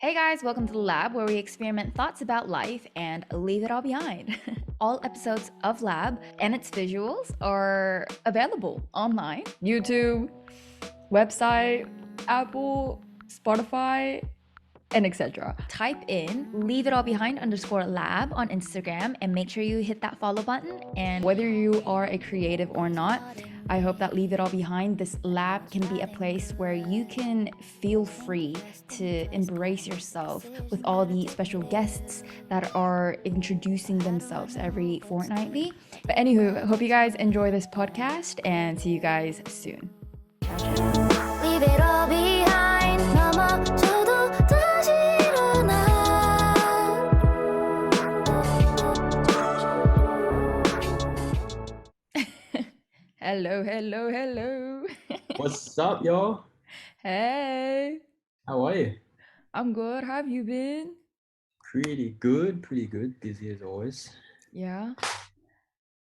Hey guys, welcome to the lab where we experiment thoughts about life and leave it all behind. All episodes of Lab and its visuals are available online, YouTube, website, Apple, Spotify, and etc. Type in leave it all behind _lab on Instagram and make sure you hit that follow button. And whether you are a creative or not, I hope that leave it all behind, this lab can be a place where you can feel free to embrace yourself with all the special guests that are introducing themselves every fortnightly. But anywho, I hope you guys enjoy this podcast and see you guys soon. Ciao, ciao. Leave it all behind. 넘어져도 다시 일어나. Hello. What's up, y'all? Hey, How are you? I'm good. How have you been? Pretty good. Busy as always. Yeah.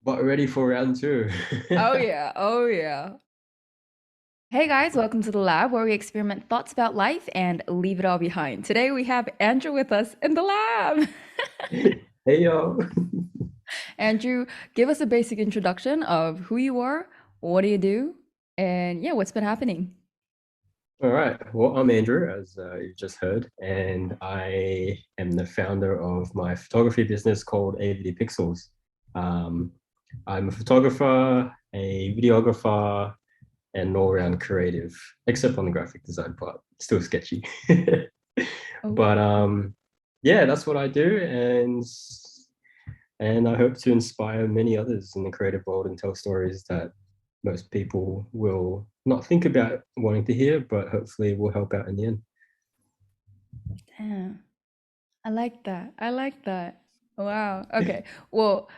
But ready for round two. Oh yeah. Hey guys, welcome to the lab where we experiment thoughts about life and leave it all behind. Today we have Andrew with us in the lab. Hey, y'all. Andrew, give us a basic introduction of who you are, what do you do, and yeah, what's been happening? All right. Well, I'm Andrew, as you just heard, and I am the founder of my photography business called avdpixels. I'm a photographer, a videographer, and an all-round creative, except on the graphic design part. Still sketchy. Oh. But yeah, that's what I do, and I hope to inspire many others in the creative world and tell stories that most people will not think about wanting to hear, but hopefully will help out in the end. Damn. I like that. Wow. Okay. Well,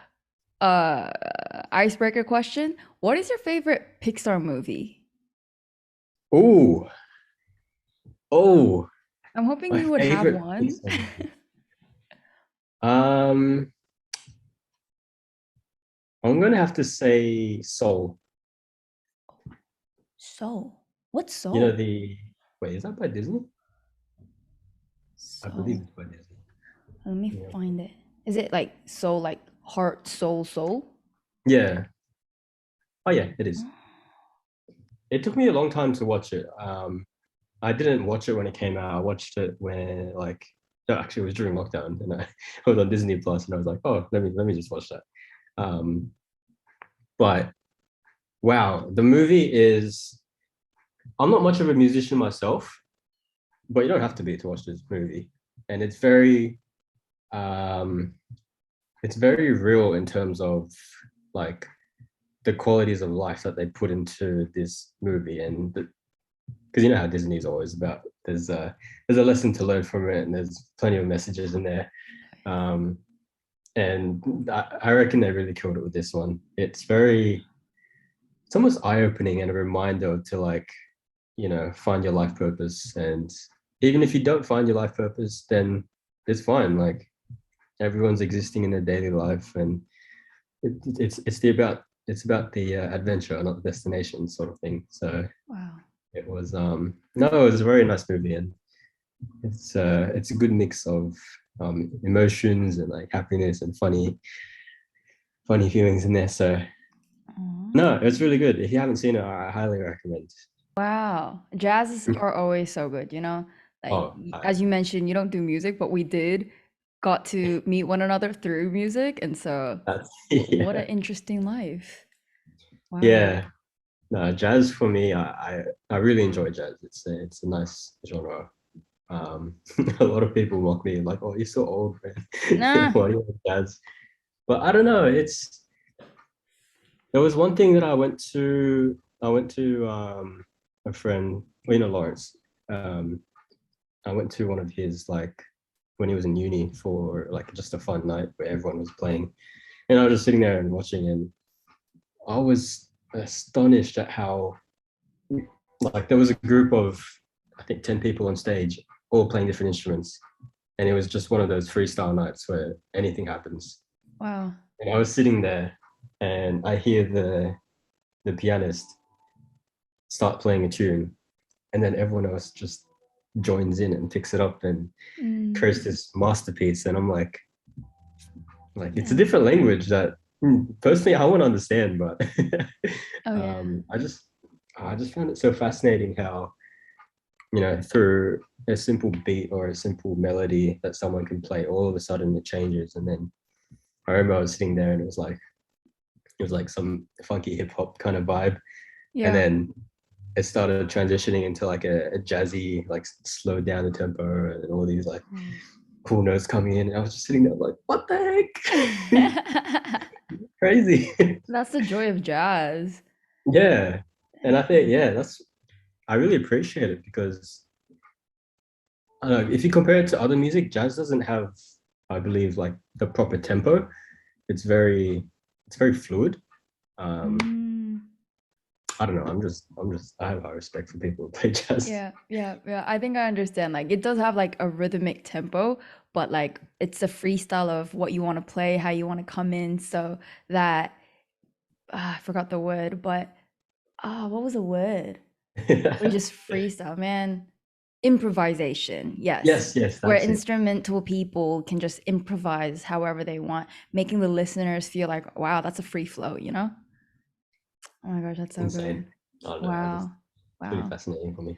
icebreaker question. What is your favorite Pixar movie? Oh, I'm hoping my you would have favorite one. Pixar movie. Um, I'm gonna have to say Soul. Soul. What's You know Soul? wait, is that by Disney? I believe Soul. it's by Disney. Let me Yeah. find it. Is it like soul, like heart, soul? Yeah. Oh yeah, it is. It took me a long time to watch it. I didn't watch it when it came out. I watched it when no, actually it was during lockdown, and I was on Disney Plus, and I was like, oh, let me just watch that. Um, but wow, the movie is. I'm not much of a musician myself, but you don't have to be to watch this movie, and um, it's very real in terms of like the qualities of life that they put into this movie, and because you know how Disney's always about there's a lesson to learn from it, and there's plenty of messages in there. Um, and I reckon they really killed it with this one. It's almost eye-opening and a reminder to find your life purpose. And even if you don't find your life purpose, then it's fine. Like everyone's existing in their daily life, and it's about the adventure, not the destination, sort of thing. So Wow. it was no, it was a very nice movie, and it's a good mix of emotions and like happiness and funny feelings in there. So Aw. no, it's really good. If you haven't seen it, I highly recommend. Wow. Jazzes are always so good, you know? Like, Oh, as you mentioned, you don't do music, but we got to meet one another through music. And so, that's what an yeah, interesting life. Wow. yeah. No, jazz for me, I really enjoy jazz. It's a nice genre. A lot of people mock me like, "Oh, you're so old, man. Nah. Why do you like jazz?" But I don't know. There was one thing that I went to a friend, Lawrence. Um, I went to one of his like when he was in uni for like just a fun night where everyone was playing, and I was just sitting there and watching, and I was astonished at how like there was a group of I think 10 people on stage, all playing different instruments, and it was just one of those freestyle nights where anything happens. Wow. And I was sitting there, and I hear the pianist start playing a tune, and then everyone else just joins in and picks it up and creates this masterpiece. And I'm like it's a Yeah. different language that personally I won't understand, but Oh yeah. I just found it so fascinating how, you know, through a simple beat or a simple melody that someone can play, all of a sudden it changes. And then I remember I was sitting there and it was like some funky hip hop kind of vibe. And Yeah. then it started transitioning into like a jazzy, like slowed down the tempo and all these like cool notes coming in. And I was just sitting there like, what the heck? Crazy. That's the joy of jazz. Yeah. And I think, yeah, I really appreciate it because I don't know, if you compare it to other music, jazz doesn't have, I believe, like the proper tempo. It's very, it's very fluid. Um, Mm. I don't know. I have high respect for people who play jazz. Yeah, yeah, yeah. I think I understand. Like it does have like a rhythmic tempo, but like it's a freestyle of what you want to play, how you want to come in, so that I forgot the word, but what was the word? We just freestyle, man. Improvisation, yes. Yes, Where that's it. instrumental people can just improvise however they want, making the listeners feel like, wow, that's a free flow, you know? Oh my gosh, that's so good. Insane. I don't know. Wow. It's really Wow. fascinating for me.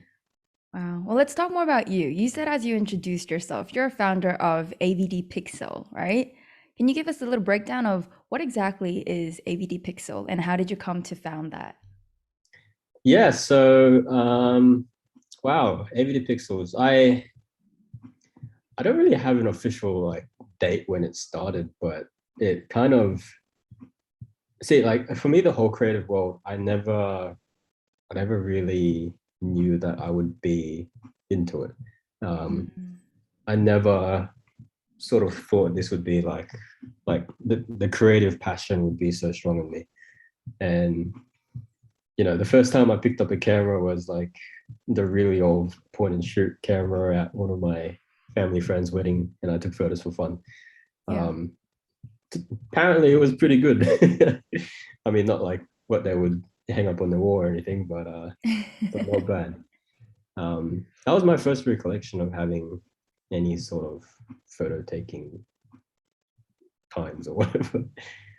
Wow. Well, let's talk more about you. You said as you introduced yourself, you're a founder of avdpixel, right? Can you give us a little breakdown of what exactly is avdpixel and how did you come to found that? Yeah. So, wow, avdpixels. I don't really have an official like date when it started, but it kind of see like for me the whole creative world. I never really knew that I would be into it. Mm, I never sort of thought this would be like the creative passion would be so strong in me. And you know, the first time I picked up a camera was like the really old point and shoot camera at one of my family friends' wedding, and I took photos for fun. yeah. Um, Apparently, it was pretty good. I mean, not like what they would hang up on the wall or anything, but not bad. That was my first recollection of having any sort of photo taking times or whatever.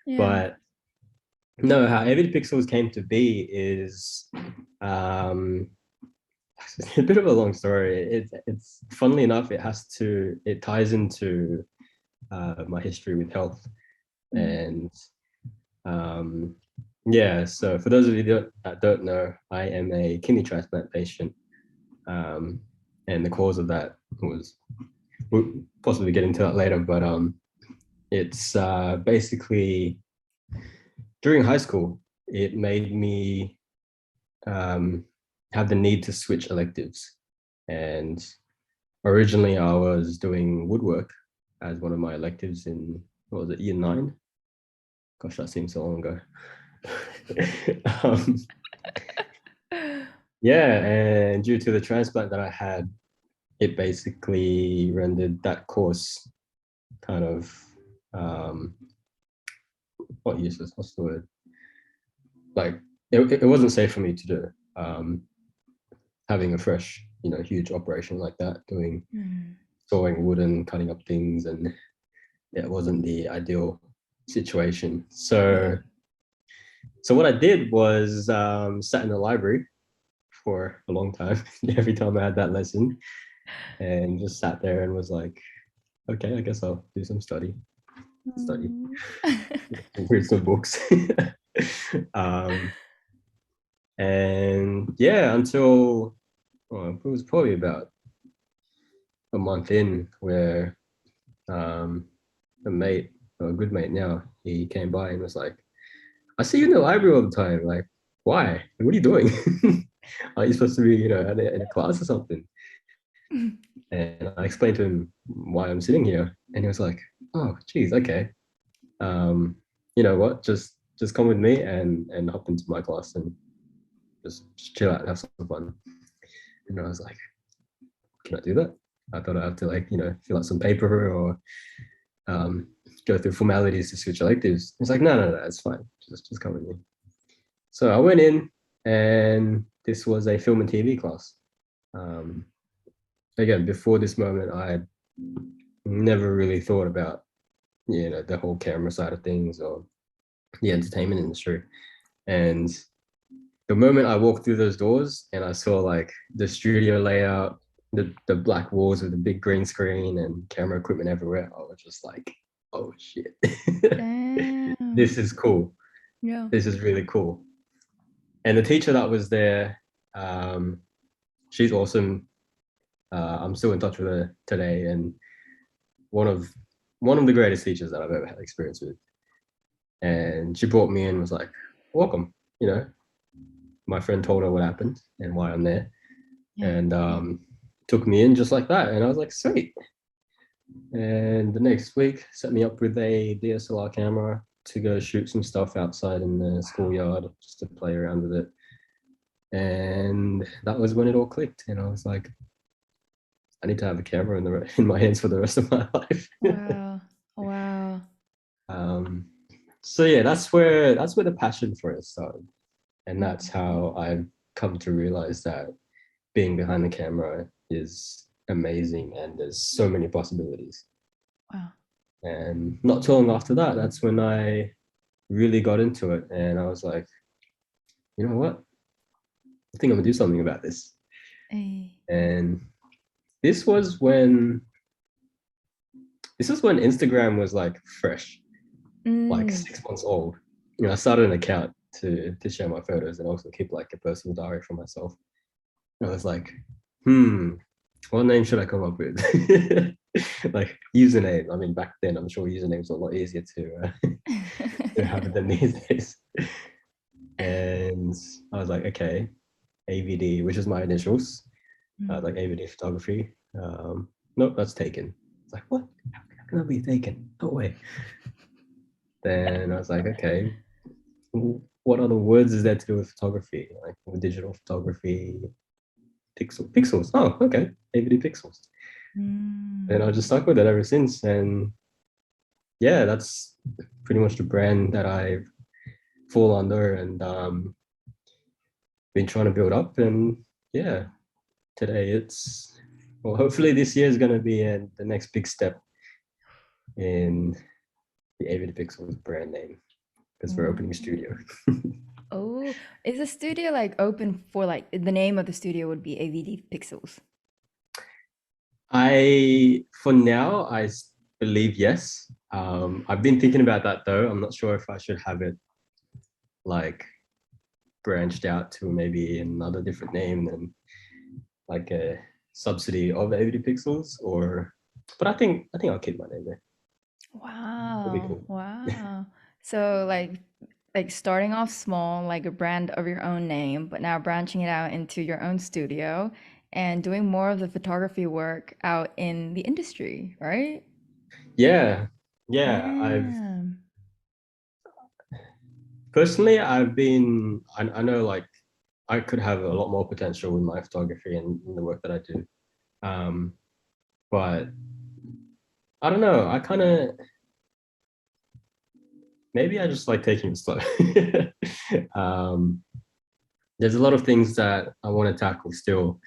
Yeah. But no, how Avid Pixels came to be is um, it's a bit of a long story. It's funnily enough, it ties into my history with health. Mm, And um, yeah, so for those of you that don't know, I am a kidney transplant patient. Um, and the cause of that was, we'll possibly get into that later, but it's basically during high school, it made me um, have the need to switch electives. And originally, I was doing woodwork as one of my electives in, what was it, year nine? Gosh, that seems so long ago. um, yeah, and due to the transplant that I had, it basically rendered that course kind of what useless, what's the word? Like it wasn't safe for me to do. Having a fresh, you know, huge operation like that, doing mm, sawing wood and cutting up things, and it wasn't the ideal situation. yeah. So what I did was sat in the library for a long time every time I had that lesson, and just sat there and was like, okay, I guess I'll do some study, Mm. read some books. um, and yeah, until well, it was probably about a month in where um, a mate, a good mate now, he came by and was like, I see you in the library all the time. Like, why? What are you doing? Are you supposed to be, you know, in a class or something? And I explained to him why I'm sitting here. And he was like, oh, geez, okay. You know what? Just come with me and hop into my class and just chill out and have some fun. And I was like, can I do that? I thought I'd have to like, you know, fill out some paper or um, go through formalities to switch electives. He's like, no, it's fine. Just come with me. So I went in, and this was a film and TV class. Um, again, before this moment, I had never really thought about, the whole camera side of things or the entertainment industry. And the moment I walked through those doors and I saw like the studio layout, the black walls with the big green screen and camera equipment everywhere, I was just like, oh shit. Damn. This is cool. Yeah. This is really cool. And the teacher that was there, she's awesome. I'm still in touch with her today, and one of the greatest teachers that I've ever had experience with. And she brought me in, was like, welcome. My friend told her what happened and why I'm there, Yeah. and took me in just like that. And I was like, sweet. And the next week, set me up with a DSLR camera to go shoot some stuff outside in the schoolyard, just to play around with it. And that was when it all clicked. And I was like, I need to have a camera in my hands for the rest of my life. Wow. Wow. um, so yeah, that's where the passion for it started, and that's Mm-hmm. how I've come to realize that being behind the camera is amazing, and there's so many possibilities. Wow. And not too long after that, that's when I really got into it, and I was like, you know what? I think I'm gonna do something about this. Hey. And this was when Instagram was like fresh, like Mm. 6 months old. I started an account to share my photos and also keep like a personal diary for myself. And I was like, what name should I come up with? Like username. I mean, back then, I'm sure usernames were a lot easier to have it than these days. And I was like, okay, AVD, which is my initials, like AVD photography. Nope, that's taken. It's like, what? How can that be taken? No way. Then I was like, okay, what other words is there to do with photography? Like with digital photography, pixels. Oh, okay, avdpixels. And I just stuck with it ever since. And yeah, that's pretty much the brand that I've fall under and been trying to build up. And yeah, today well, hopefully this year is going to be the next big step in the avdpixels brand name, because we're opening a studio. Oh, is the studio like open for like the name of the studio would be AVD Pixels? For now, believe yes. I've been thinking about that though. I'm not sure if I should have it like branched out to maybe another different name than like a subsidy of avdpixels, but I think I'll keep my name there. It'll be Wow. cool. Wow. So like starting off small, like a brand of your own name, but now branching it out into your own studio and doing more of the photography work out in the industry, right? Yeah, yeah. I've Damn. personally, I know like I could have a lot more potential with my photography and in the work that I do. Um, but I don't know. I kind of maybe I just like taking it slow. um, there's a lot of things that I want to tackle still,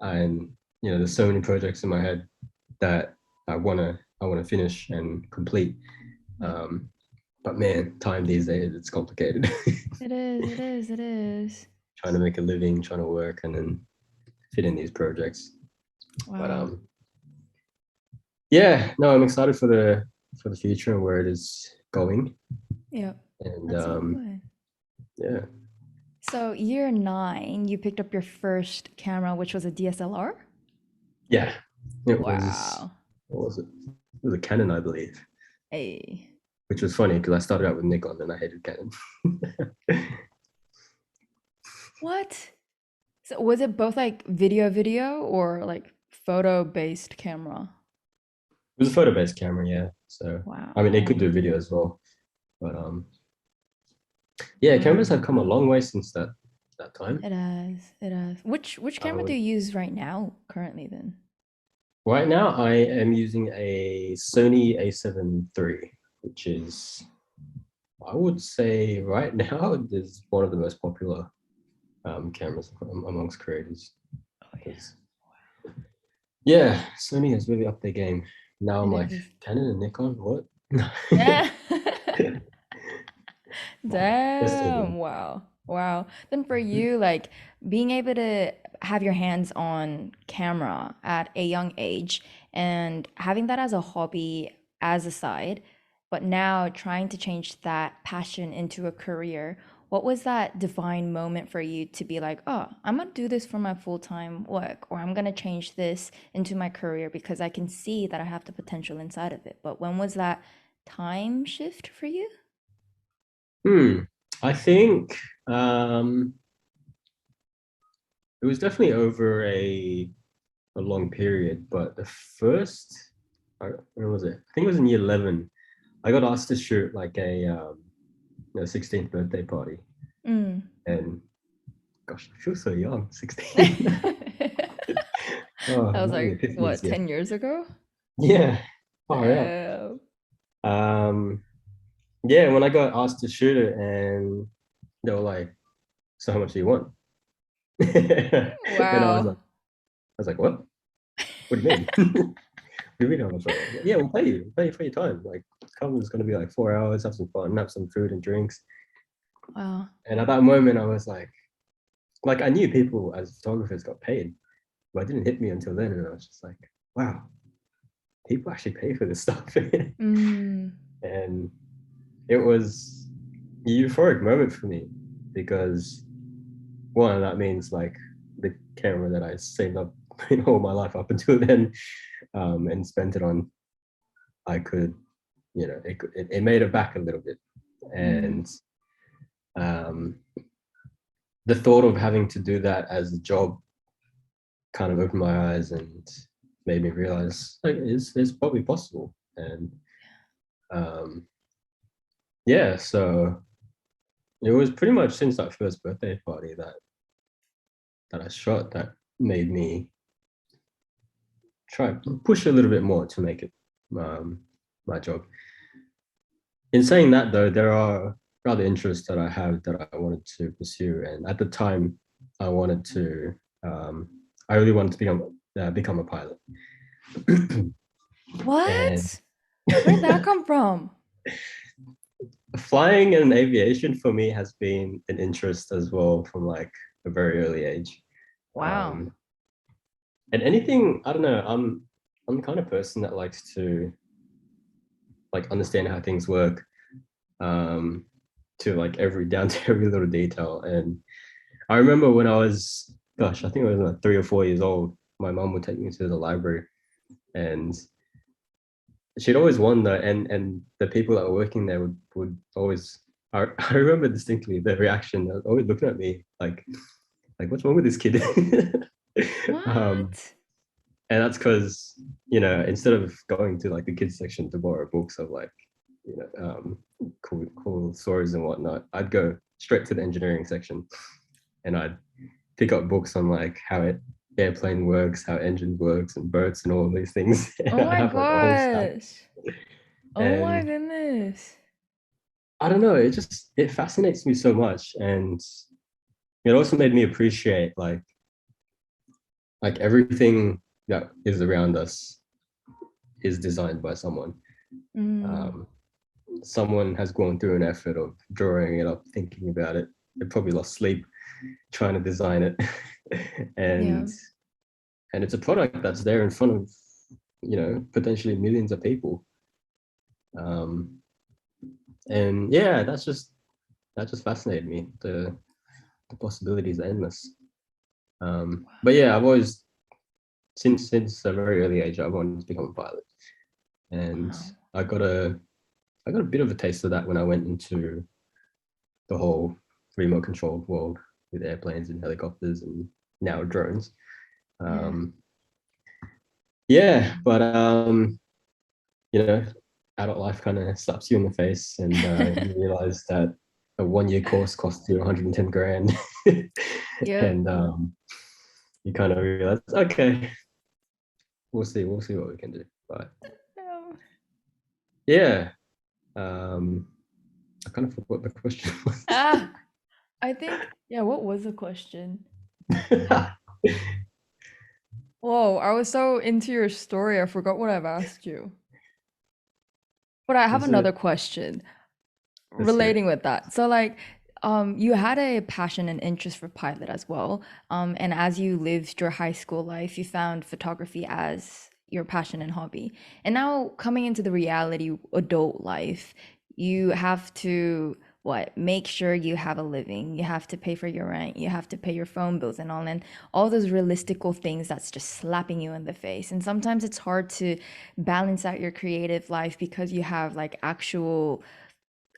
and there's so many projects in my head that I wanna finish and complete. Yeah. But man, time these days it's complicated. It is, it is, it is. Trying to make a living, trying to work, and then fit in these projects. But Wow. yeah, no, I'm excited for the future and where it is going. Yeah. And That's so good. yeah, So year nine, you picked up your first camera, which was a DSLR? yeah, it was Wow. what was it? It was a Canon, I believe, Hey. which was funny because I started out with Nikon and I hated Canon. What? So was it both like video or like photo-based camera? It was a photo-based camera, yeah. So I mean, it could Wow. do video as well, but yeah, cameras have come a long way since that time. It has. It has. Which camera do Um, you use right now, currently then? right now, I am using a Sony A73, which is, I would say, right now is one of the most popular cameras amongst creators. Oh yeah. Because Yeah, Sony has really upped their game. Now I'm It like, is. Canon and Nikon, what? Yeah. Just kidding. Damn. Wow. Wow. Then for you, like being able to have your hands on camera at a young age and having that as a hobby as a side, but now trying to change that passion into a career, what was that divine moment for you to be like, oh, I'm gonna do this for my full-time work, or I'm gonna change this into my career because I can see that I have the potential inside of it. But when was that time shift for you? Hmm. I think um, it was definitely over a long period, but the first, when was it? I think it was in year 11. I got asked to shoot like a 16th birthday party, Mm. and gosh, I feel so young, 16. Oh, That I'm was having like, epiphanies what, here. 10 years ago? Yeah, far out. Damn. Um, yeah, when I got asked to shoot it, and they were like, "So how much do you want?" And Wow. I was like, "What? What do you mean? What do you mean how much I want?" Yeah, we'll pay you for your time. Like, come, it's gonna be like 4 hours, have some fun, have some food and drinks. Wow. And at that moment, I was like I knew people as photographers got paid, but it didn't hit me until then, and I was just like, wow, people actually pay for this stuff. Mm. And it was a euphoric moment for me because one, that means like the camera that I saved up all my life up until then, and spent it on, I could, it made it back a little bit. Mm. And um, the thought of having to do that as a job kind of opened my eyes and made me realize like it's probably possible. And um, yeah, so it was pretty much since that first birthday party that I shot that made me try push a little bit more to make it um, my job. In saying that, though, there are other interests that I have that I wanted to pursue, and at the time, I wanted to. I really wanted to become a pilot, and What? Where'd that come from? flying and aviation for me has been an interest as well from like a very early age. Wow. Um, and anything, I don't know, I'm the kind of person that likes to like understand how things work, um, to like every down to every little detail. And I remember when I was, gosh, I think I was like 3 or 4 years old, my mom would take me to the library, and she'd always wonder, and the people that were working there would always. I remember distinctly the reaction. They were always looking at me like what's wrong with this kid? um, What? and that's because instead of going to like the kids section to borrow books of like cool stories and whatnot, I'd go straight to the engineering section, and I'd pick up books on like how airplane works, how engine works, and boats and all these things. Oh And I my have like a whole stack. gosh. Oh my And goodness. I don't know, it fascinates me so much, and it also made me appreciate like everything that is around us is designed by someone. Mm. Um, Someone has gone through an effort of drawing it up, thinking about it. They probably lost sleep trying to design it, Yeah. and it's a product that's there in front of potentially millions of people. Um, and yeah, that just fascinated me. The possibilities are endless. But yeah, I've always since a very early age I've wanted to become a pilot, and Wow. I got a I got a bit of a taste of that when I went into the whole remote controlled world with airplanes and helicopters and now drones. Yeah. Um, yeah, but you know, adult life kind of slaps you in the face, and you realize that a 1 year course costs you 110 grand, Yep. and you kind of realize, okay, we'll see what we can do. But Um, yeah, I kind of forgot what the question was. ah, I think, yeah, what was the question? Ha, Whoa, I was so into your story, I forgot what I've asked you. But I have Is another it? question Let's hear it. relating with that. So like you had a passion and interest for pilot as well. And as you lived your high school life, you found photography as your passion and hobby. And now coming into the reality adult life, you have to what make sure you have a living, you have to pay for your rent, you have to pay your phone bills and all those realistical things that's just slapping you in the face. And sometimes it's hard to balance out your creative life because you have like actual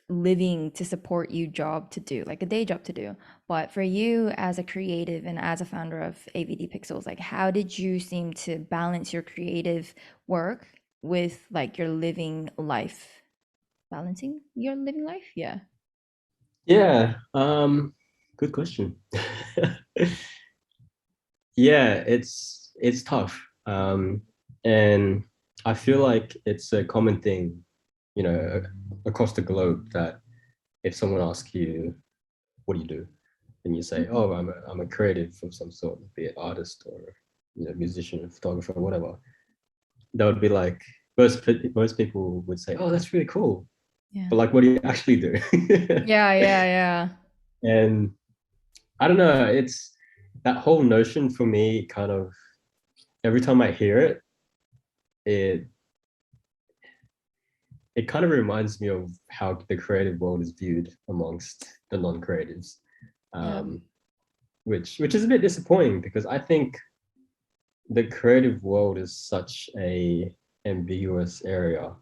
living to support you job to do, like a day job to do. But for you as a creative and as a founder of AVD Pixels, like how did you seem to balance your creative work with like your living life? Balancing your living life? Yeah. Yeah, good question. Yeah, it's tough. And I feel like it's a common thing, you know, across the globe that if someone asks you, what do you do? And you say, Mhm. oh, I'm a creative of some sort, be it artist or musician, photographer, whatever. That would be like most people would say, oh, that's really cool. Yeah. But like, what do you actually do? Yeah, yeah, yeah. And I don't know, it's that whole notion for me kind of every time I hear it, it it kind of reminds me of how the creative world is viewed amongst the non-creatives, Yeah. um, which is a bit disappointing because I think the creative world is such a ambiguous area,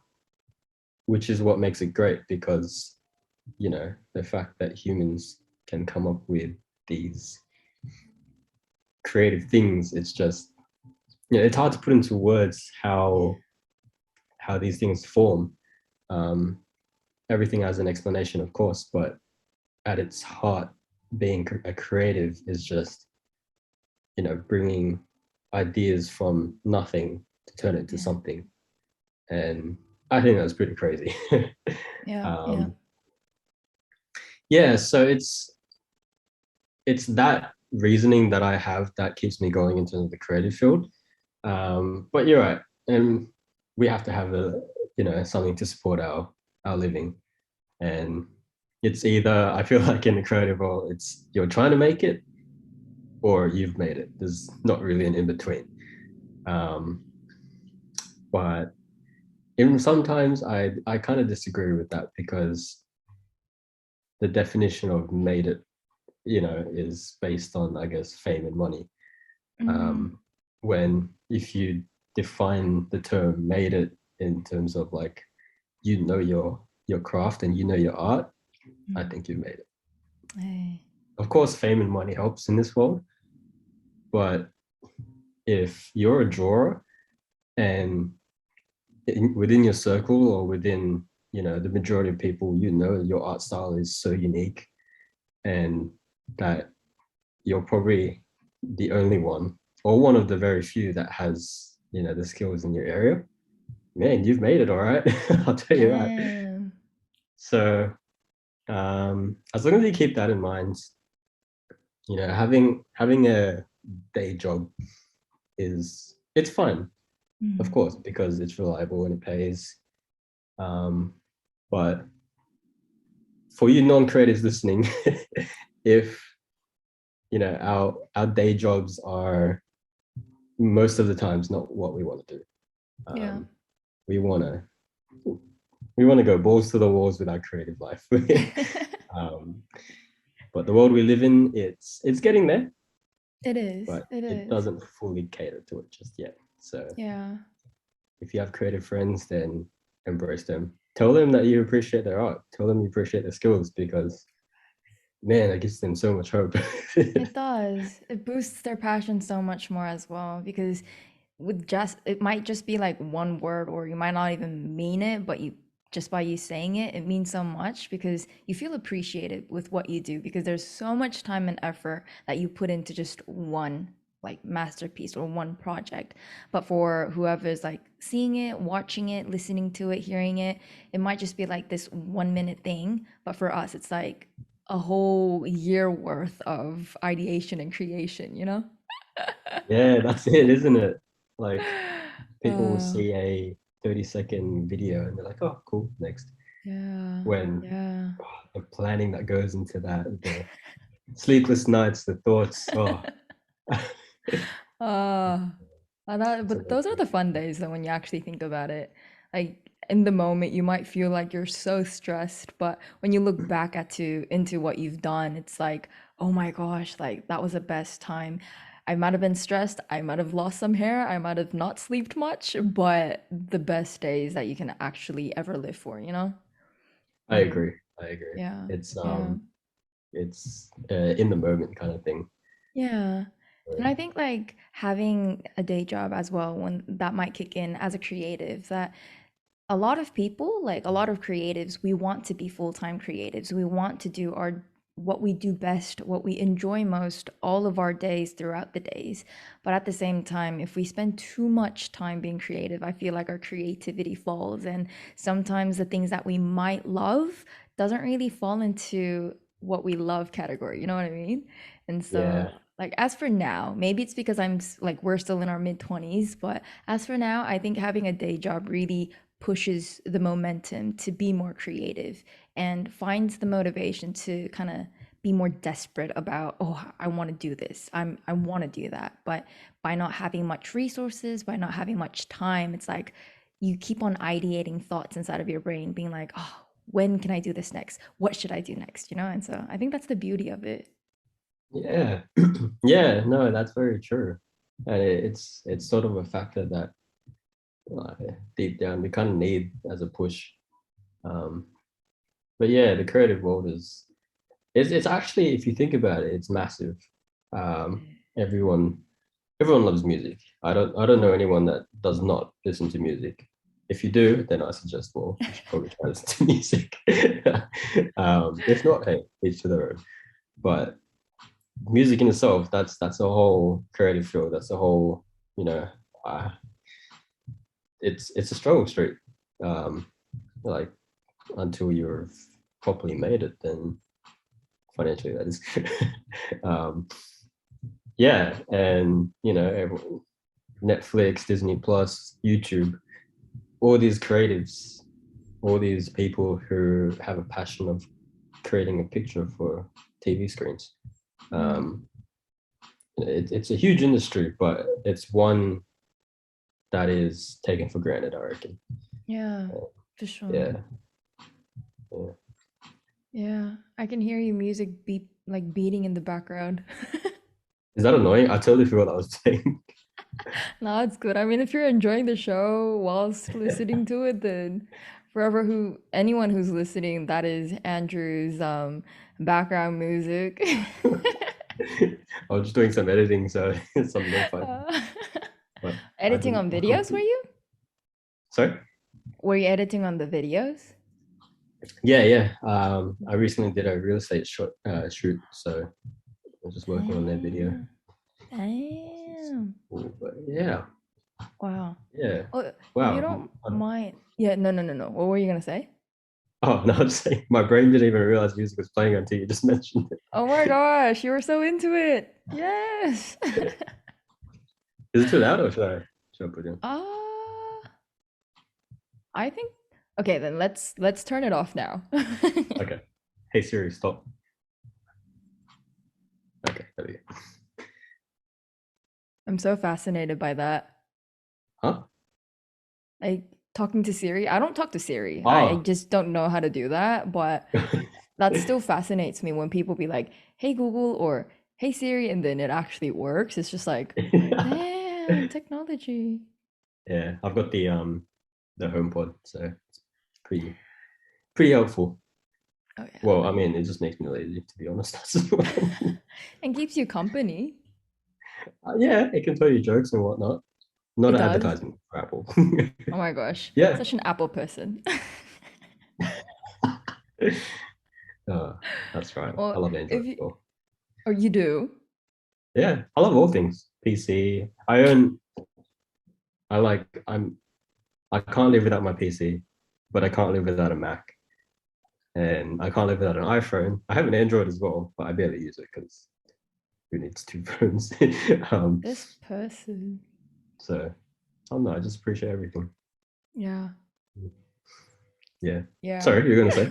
which is what makes it great because the fact that humans can come up with these creative things, it's just it's hard to put into words how these things form. Um, Everything has an explanation, of course, but at its heart, being a creative is just bringing ideas from nothing to turn it into Yeah. something, and I think that's pretty crazy. Yeah. Yeah. um, yeah, so it's that reasoning that I have that keeps me going into the creative field. But you're right, and we have to have something to support our living, and it's either I feel like in the creative world, it's you're trying to make it or you've made it. There's not really an in between. Um, but sometimes I kind of disagree with that because the definition of made it, is based on I guess fame and money. Mm-hmm. Um, when if you define the term made it in terms of like your craft and your art, I think you've made it. Hey. Of course, fame and money helps in this world, but if you're a drawer and within your circle or within the majority of people, your art style is so unique and that you're probably the only one or one of the very few that has the skills in your area, man, you've made it all right. I'll tell you that. Damn. So as long as you keep that in mind, having a day job it's fun, of Mm. course, because it's reliable and it pays. um, but for you non-creatives listening, if our day jobs are most of the times not what we want to do. Yeah. um, we want to go balls to the walls with our creative life. um, but the world we live in, it's getting there, It is. but It it is. doesn't fully cater to it just yet. So Yeah. if you have creative friends, then embrace them. Tell them that you appreciate their art. Tell them you appreciate their skills because man, that gives them so much hope. It does. It boosts their passion so much more as well because with just it might just be like one word or you might not even mean it, but you just by you saying it, it means so much because you feel appreciated with what you do because there's so much time and effort that you put into just one like masterpiece or one project. But for whoever's like seeing it, watching it, listening to it, hearing it, it might just be like this 1 minute thing. But for us, it's like a whole year worth of ideation and creation, you know? Yeah, that's it, isn't it? Like people will Uh, see a 30-second video and they're like, oh, cool, next. yeah, When yeah. the planning that goes into that, the sleepless nights, the thoughts, oh. Uh, So but those are the fun days though when you actually think about it. Like in the moment, you might feel like you're so stressed, but when you look back into what you've done, it's like, oh my gosh, like that was the best time. I might have been stressed, I might have lost some hair, I might have not slept much, but the best days that you can actually ever live for, you know? I Mm, agree. I agree. yeah, It's yeah. in the moment kind of thing. Yeah. And I think like having a day job as well, when that might kick in as a creative, that a lot of people, like a lot of creatives, we want to be full-time creatives. We want to do our what we do best, what we enjoy most, all of our days throughout the days. But at the same time, if we spend too much time being creative, I feel like our creativity falls. And sometimes the things that we might love doesn't really fall into what we love category. You know what I mean? And Yeah, so like as for now, maybe it's because like we're still in our mid 20s, but as for now, I think having a day job really pushes the momentum to be more creative and finds the motivation to kind of be more desperate about, oh, I want to do this, I want to do that. But by not having much resources, by not having much time, it's like you keep on ideating thoughts inside of your brain being like, oh, when can I do this next, what should I do next, you know? And so I think that's the beauty of it. yeah, yeah. No, that's very true, and it's sort of a factor that uh, deep down we kind of need as a push. Um, but yeah, the creative world it's actually, if you think about it, it's massive. Everyone everyone loves music. I don't know anyone that does not listen to music. If you do, then I suggest, well, you should probably try to listen to music. If not, hey, each to their own. But music in itself, that's a whole creative field. That's a whole, you know, uh, it's a struggle street. Um, like until you're properly made it, then financially that is. um, yeah, and Netflix, Disney Plus, YouTube, all these creatives, all these people who have a passion of creating a picture for TV screens. Mm, Um, it's a huge industry, but it's one that is taken for granted, I reckon. yeah, for sure. Yeah, yeah. Yeah, I can hear you music beating in the background. Is that annoying? I totally forgot what I was saying. No, it's good. I mean, if you're enjoying the show whilst listening to it, then anyone who's listening, that is Andrew's background music. I was just doing some editing, so some lo-fi, Uh, but I editing didn't. on videos, were you? Sorry? Were you editing on the videos? Yeah, yeah. I recently did a real estate shoot, so I was just working on their video. Damn. Damn. Cool, but yeah, Wow. yeah. Oh, if you Wow. don't mind. Yeah, no, no, no, no. What were you gonna say? Oh, no, I'm just saying, my brain didn't even realize music was playing until you just mentioned Oh my gosh, you were so into it. Yes. it. Is it too loud or should I put it in? Uh, I think okay, then let's turn it off now. Okay. Hey Siri, stop. Okay, there we go. I'm so fascinated by that. Huh? Like talking to Siri. I don't talk to Siri. I Oh. just don't know how to do that, but that still fascinates me when people be like, "Hey Google" or "Hey Siri," and then it actually works. It's just like, damn, technology. Yeah, I've got the HomePod, so it's pretty helpful. Oh yeah. Well, I mean, it just makes me lazy, to be honest. And keeps you company. Yeah, it can tell you jokes and whatnot. Not It an does. advertisement for Apple. Oh my gosh. Yeah. Such an Apple person. Uh, that's right. I Well, love Android if as you well. or you do. Yeah, I love all things. PC. I can't live without my PC, but I can't live without a Mac. And I can't live without an iPhone. I have an Android as well, but I barely use it because who needs two phones. This person. So I don't know. I just appreciate everything. Yeah. Yeah. Yeah. Sorry, you're gonna say?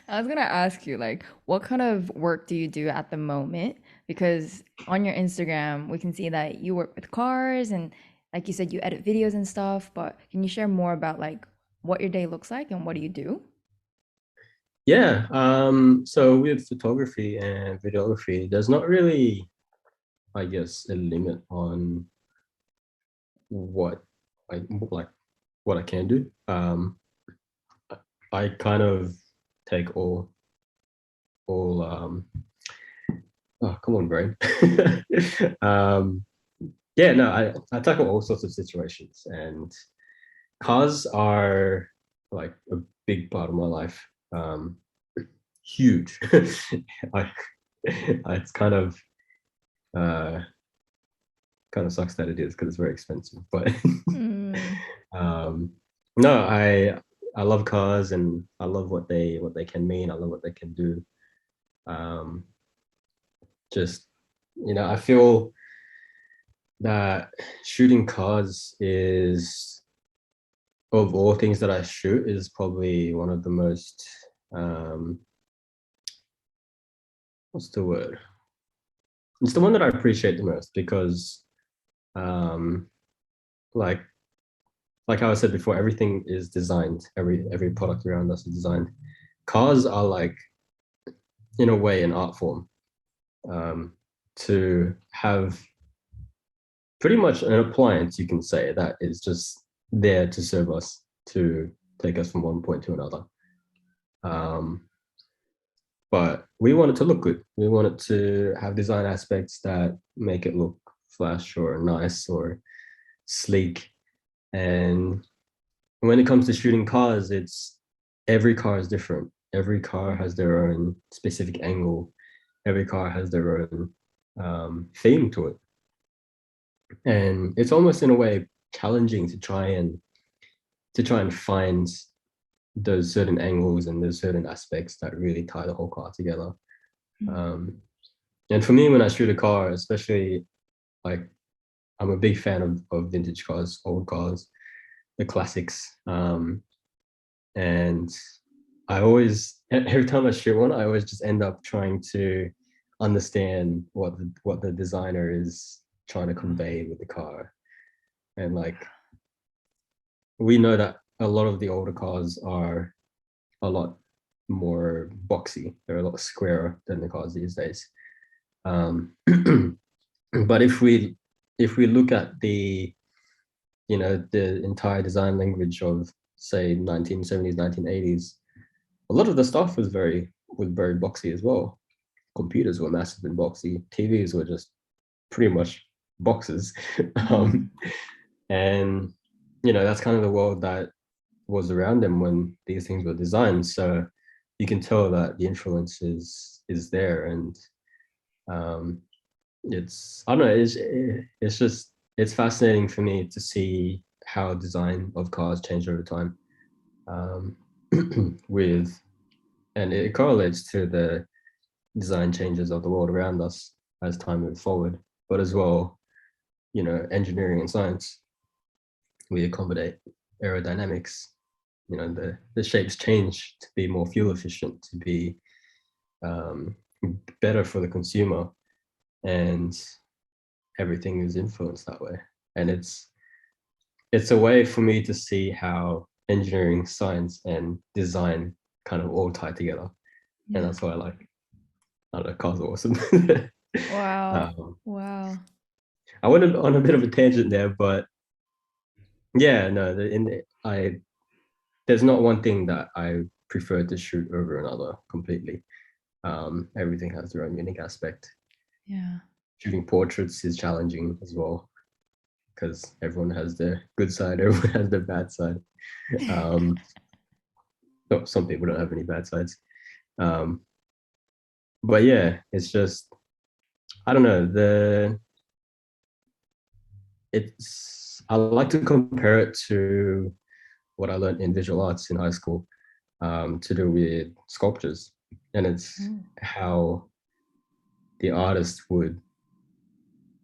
I was gonna ask you, like, what kind of work do you do at the moment? Because on your Instagram, we can see that you work with cars and, like you said, you edit videos and stuff. But can you share more about like what your day looks like and what do you do? Yeah. So with photography and videography, there's not really, I guess, a limit on what I like what I can do. I kind of take all oh come on brain. um yeah, no, I tackle all sorts of situations, and cars are like a big part of my life. Huge. I, it's uh kind of sucks that it is because it's very expensive, but Mm, um no, I love cars, and I love what they can mean. I love what they can do. um just I feel that shooting cars is, of all things that I shoot, is probably one of the most um what's the word, it's the one that I appreciate the most because um like like how I said before, everything is designed. Every product around us is designed. Cars are like, in a way, an art form. To have pretty much an appliance, you can say, that is just there to serve us, to take us from one point to another. Um, but we want it to look good. We want it to have design aspects that make it look flash or nice or sleek. And when it comes to shooting cars, it's every car is different. Every car has their own specific angle. Every car has their own theme to it, and it's almost in a way challenging to try and find those certain angles and those certain aspects that really tie the whole car together. mm, Um, and for me, when I shoot a car, especially, like, I'm a big fan of vintage cars, old cars, the classics. And I always, every time I shoot one, I always just end up trying to understand what the designer is trying to convey with the car. And like, we know that a lot of the older cars are a lot more boxy. They're a lot squarer than the cars these days. Um, but if we look at the entire design language of, say, 1970s, 1980s, a lot of the stuff was very boxy as well. Computers were massive and boxy. TVs were just pretty much boxes. mm, And that's kind of the world that was around them when these things were designed. So you can tell that the influence is there, and um, I don't know, it's just, it's fascinating for me to see how design of cars changed over time. Um, with and it correlates to the design changes of the world around us as time moves forward, but as well, engineering and science, we accommodate aerodynamics. The shapes change to be more fuel efficient, to be um, better for the consumer, and everything is influenced that way. And it's a way for me to see how engineering, science, and design kind of all tie together, and yeah. that's why I don't know, cars are awesome. Wow. um, Wow. I went on a bit of a tangent there, but yeah, no, there's not one thing that I prefer to shoot over another completely. Everything has their own unique aspect. Yeah. Shooting portraits is challenging as well because everyone has their good side, everyone has their bad side. Um, no, some people don't have any bad sides. Um, but yeah, it's just, I don't know, I like to compare it to what I learned in visual arts in high school, to do with sculptures, and it's Mm, how the artist would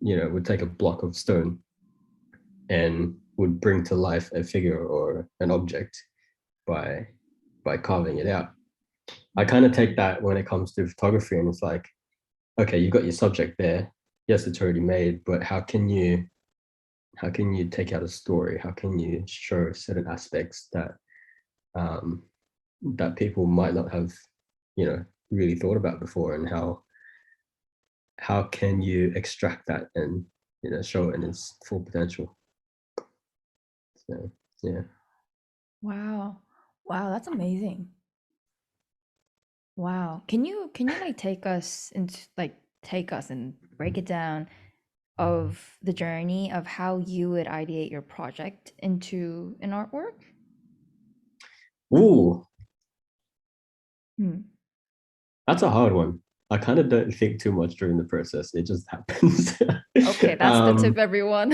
would take a block of stone and would bring to life a figure or an object by carving it out. I kind of take that when it comes to photography, and it's like, okay, you got your subject there. Yes, it's already made, but how can you take out a story? How can you show certain aspects that that people might not have, really thought about before, and how can you extract that and show it in its full potential? So yeah. Wow. Wow, that's amazing. Wow. Can you like take us and break it down of the journey of how you would ideate your project into an artwork? Ooh, Hmm. that's a hard one. I kind of don't think too much during the process. It just happens. Okay, that's the um, tip, everyone.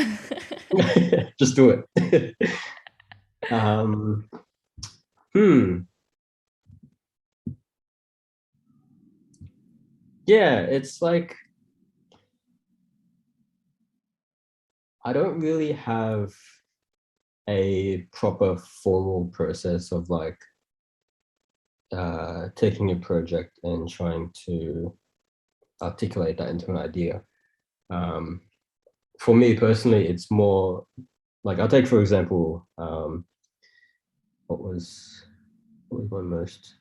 just do it. um, hmm. Yeah, it's like I don't really have a proper formal process of like taking a project and trying to articulate that into an idea. Um, for me personally, it's more like I'll take for example, what was my most.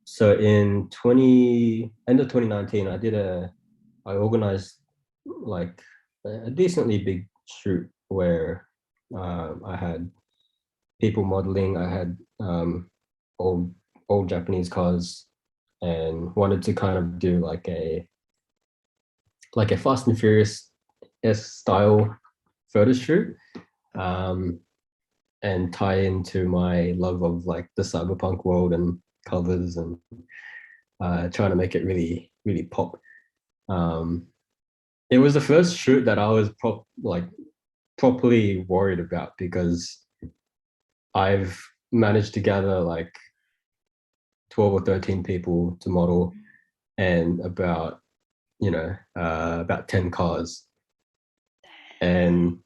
So in end of 2019, I organized like a decently big shoot where I had people modeling. I had old Japanese cars, and wanted to kind of do like a Fast and Furious style photo shoot, um, and tie into my love of like the cyberpunk world and covers, and trying to make it really really pop. Um, it was the first shoot that I was properly worried about, because I've managed to gather like 12 or 13 people to model, and about about 10 cars. And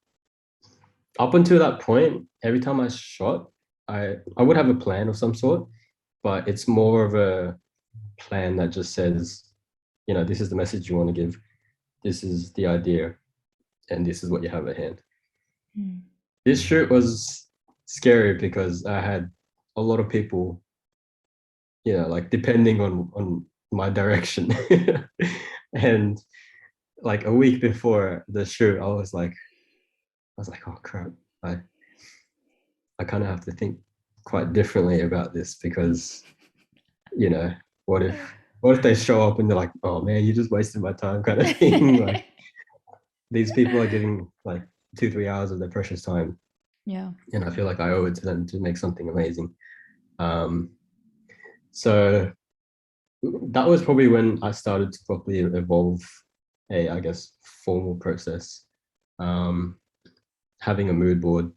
up until that point, every time I shot, I would have a plan of some sort, but it's more of a plan that just says, this is the message you want to give, this is the idea, and this is what you have at hand. Hmm. This shoot was scary because I had a lot of people, like depending on my direction. And like a week before the shoot, I was like, oh crap, I kind of have to think quite differently about this, because you know what if they show up and they're like, oh man, you just wasted my time, kind of thing. Like, these people are giving like 2-3 hours of their precious time, Yeah. and I feel like I owe it to them to make something amazing. um so that was probably when I started to properly evolve I guess, formal process. um Having a mood board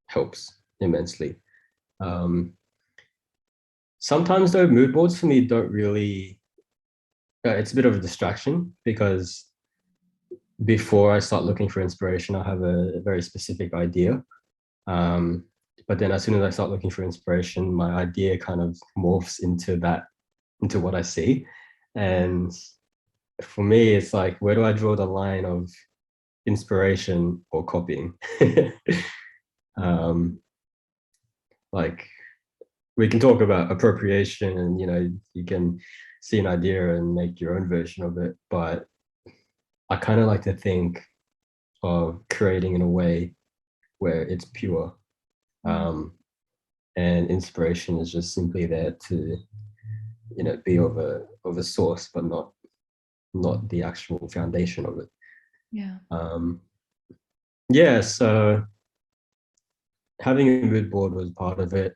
helps immensely. um Sometimes though, mood boards for me don't really, it's a bit of a distraction, because before I start looking for inspiration, I have a very specific idea. Um, but then as soon as I start looking for inspiration, my idea kind of morphs into what I see. And for me, it's like, where do I draw the line of inspiration or copying? um, like, we can talk about appropriation, and you can see an idea and make your own version of it, but I kind of like to think of creating in a way where it's pure, um, and inspiration is just simply there to be of a source, but not the actual foundation of it. Yeah. Yeah, so having a mood board was part of it.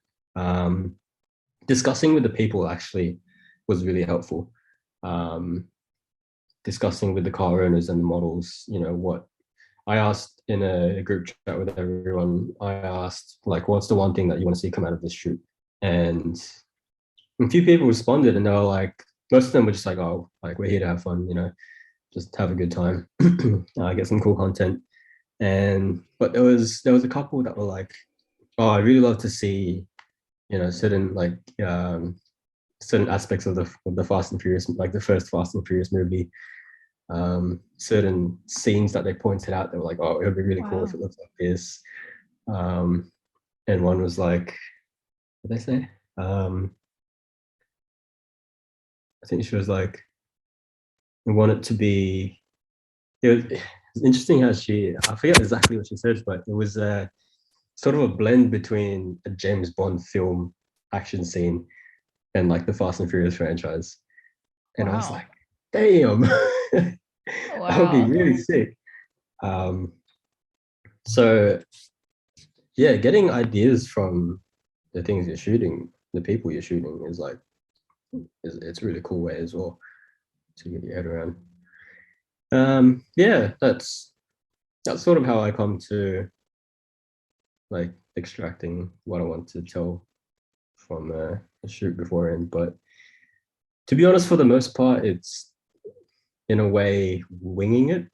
Discussing with the people actually was really helpful. Discussing with the car owners and the models, what I asked in a group chat with everyone, I asked, like, what's the one thing that you want to see come out of this shoot? And a few people responded, and they were like, most of them were just like, oh, like, we're here to have fun, just have a good time, get some cool content. And but there was a couple that were like, oh, I really love to see, certain certain aspects of the Fast and Furious, like the first Fast and Furious movie. Certain scenes that they pointed out, they were like, oh, it would be really cool Wow. if it looks like this. And one was like, what did they say? I think she was like, we want it to be. It's interesting how I forget exactly what she said, but it was sort of a blend between a James Bond film action scene and like the Fast and Furious franchise. And I was Wow. like, damn, that would be Wow. really sick. Um, so yeah, getting ideas from the things you're shooting, the people you're shooting is like, it's a really cool way as well to get your head around. Yeah, that's sort of how I come to like extracting what I want to tell from a shoot beforehand. But to be honest, for the most part, it's in a way winging it,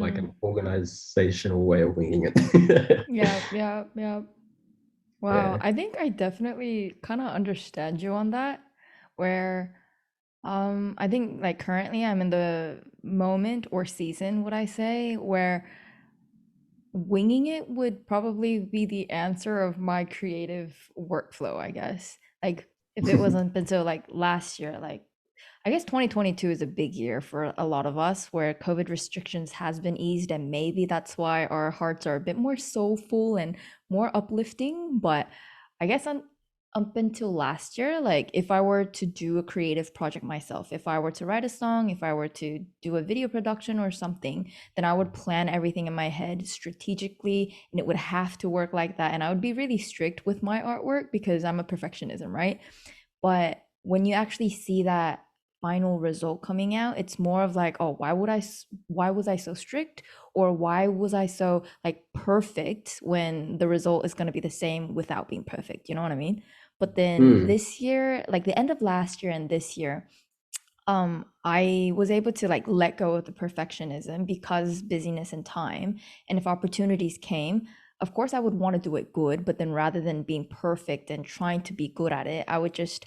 like Mm. an organizational way of winging it. Yeah, yeah, yeah. Wow, Yeah. I think I definitely kind of understand you on that, where I think like currently I'm in the moment or season, would I say, where winging it would probably be the answer of my creative workflow, I guess. Like if it wasn't been so like last year, like I guess 2022 is a big year for a lot of us where COVID restrictions has been eased, and maybe that's why our hearts are a bit more soulful and more uplifting. But I guess up until last year, like if I were to do a creative project myself, if I were to write a song, if I were to do a video production or something, then I would plan everything in my head strategically and it would have to work like that. And I would be really strict with my artwork because I'm a perfectionism, right? But when you actually see that final result coming out, it's more of like, oh, why was I so strict, or why was I so like perfect when the result is going to be the same without being perfect, you know what I mean? But then Mm, this year, like the end of last year and this year, I was able to like let go of the perfectionism because busyness and time. And if opportunities came, of course I would want to do it good, but then rather than being perfect and trying to be good at it, I would just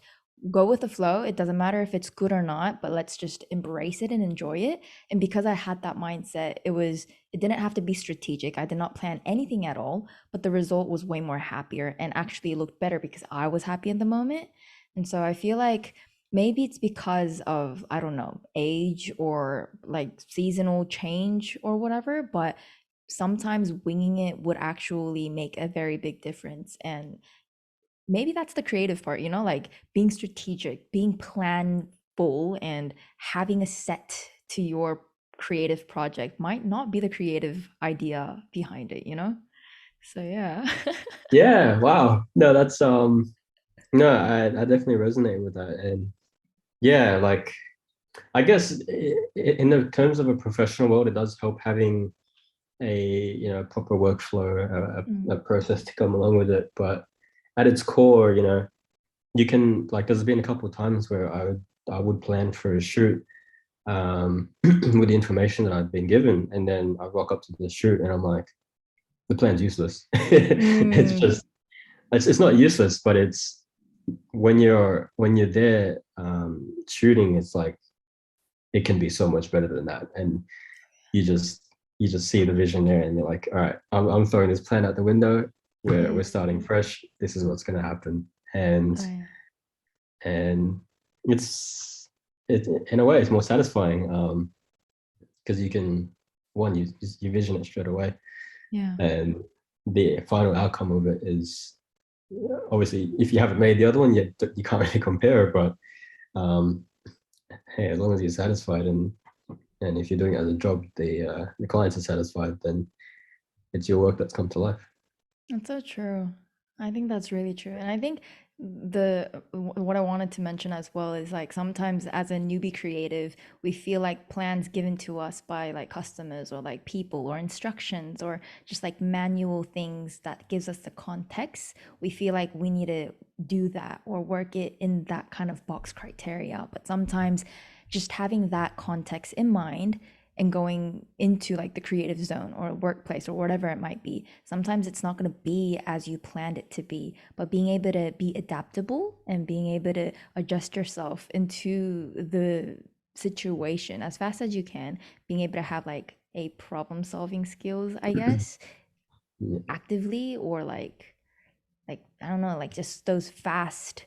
go with the flow. It doesn't matter if it's good or not, but let's just embrace it and enjoy it. And because I had that mindset, it didn't have to be strategic. I did not plan anything at all, but the result was way more happier and actually looked better because I was happy in the moment. And so I feel like maybe it's because of, I don't know, age or like seasonal change or whatever, but sometimes winging it would actually make a very big difference. And maybe that's the creative part, like being strategic, being planful, and having a set to your creative project might not be the creative idea behind it. So yeah. yeah. Wow. No, that's no, I definitely resonate with that. And yeah, like I guess in the terms of a professional world, it does help having a proper workflow, a Mm, process to come along with it. But at its core, you can like there's been a couple of times where I would plan for a shoot with the information that I've been given, and then I rock up to the shoot and I'm like, the plan's useless. It's mm, just it's not useless, but it's when you're there shooting, it's like it can be so much better than that, and you just you just see the vision there, and you're like, all right, I'm throwing this plan out the window. We're mm. starting fresh. This is what's going to happen, Oh, and yeah. and it in a way it's more satisfying because you can one you vision it straight away, Yeah. and the final outcome of it is obviously if you haven't made the other one yet you can't really compare it, but um hey, as long as you're satisfied and if you're doing it as a job, the clients are satisfied, then it's your work that's come to life. That's so true. I think that's really true. And I think what I wanted to mention as well is like sometimes as a newbie creative, we feel like plans given to us by like customers or like people or instructions or just like manual things that gives us the context. We feel like we need to do that or work it in that kind of box criteria. But sometimes just having that context in mind and going into like the creative zone or workplace or whatever it might be, sometimes it's not going to be as you planned it to be, but being able to be adaptable and being able to adjust yourself into the situation as fast as you can, being able to have like a problem solving skills, I guess, Yeah. actively, or like I don't know, like just those fast,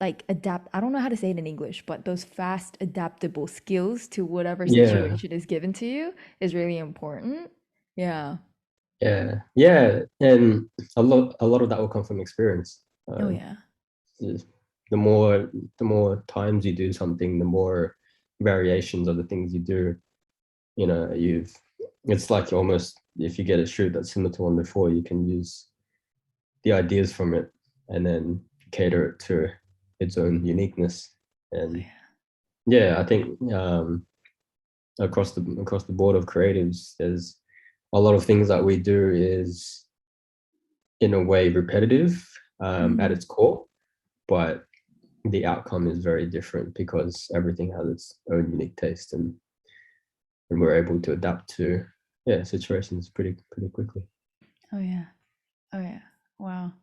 like adapt, I don't know how to say it in English, but those fast adaptable skills to whatever Yeah. situation is given to you is really important. Yeah. Yeah. Yeah. And a lot of that will come from experience. Oh Um, yeah. the the more times you do something, the more variations of the things you do. It's like almost, if you get a shoot that's similar to one before, you can use the ideas from it and then cater it to its own uniqueness. Oh And yeah. yeah, I think across the board of creatives, there's a lot of things that we do is in a way repetitive at Mm. its core, but the outcome is very different because everything has its own unique taste, and we're able to adapt to, yeah, situations pretty quickly. Oh yeah. Oh yeah. Wow.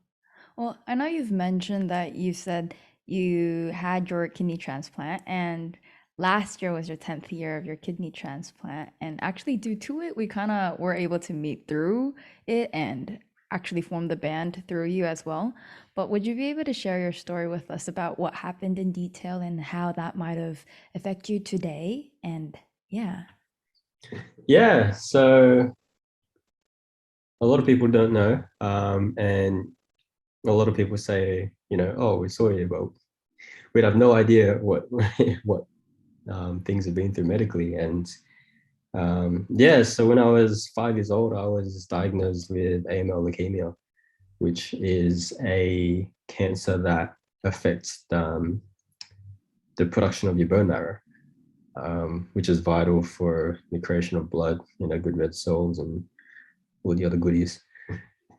Well, I know you've mentioned that you said you had your kidney transplant, and last year was your 10th year of your kidney transplant. And actually, due to it, we kind of were able to meet through it and actually form the band through you as well. But would you be able to share your story with us about what happened in detail and how that might have affected you today? And yeah. Yeah, so a lot of people don't know, and a lot of people say, oh, we saw you, but we'd have no idea what what things have been through medically. And yeah, so when I was 5 years old, I was diagnosed with AML leukemia, which is a cancer that affects the production of your bone marrow, which is vital for the creation of blood, good red cells and all the other goodies.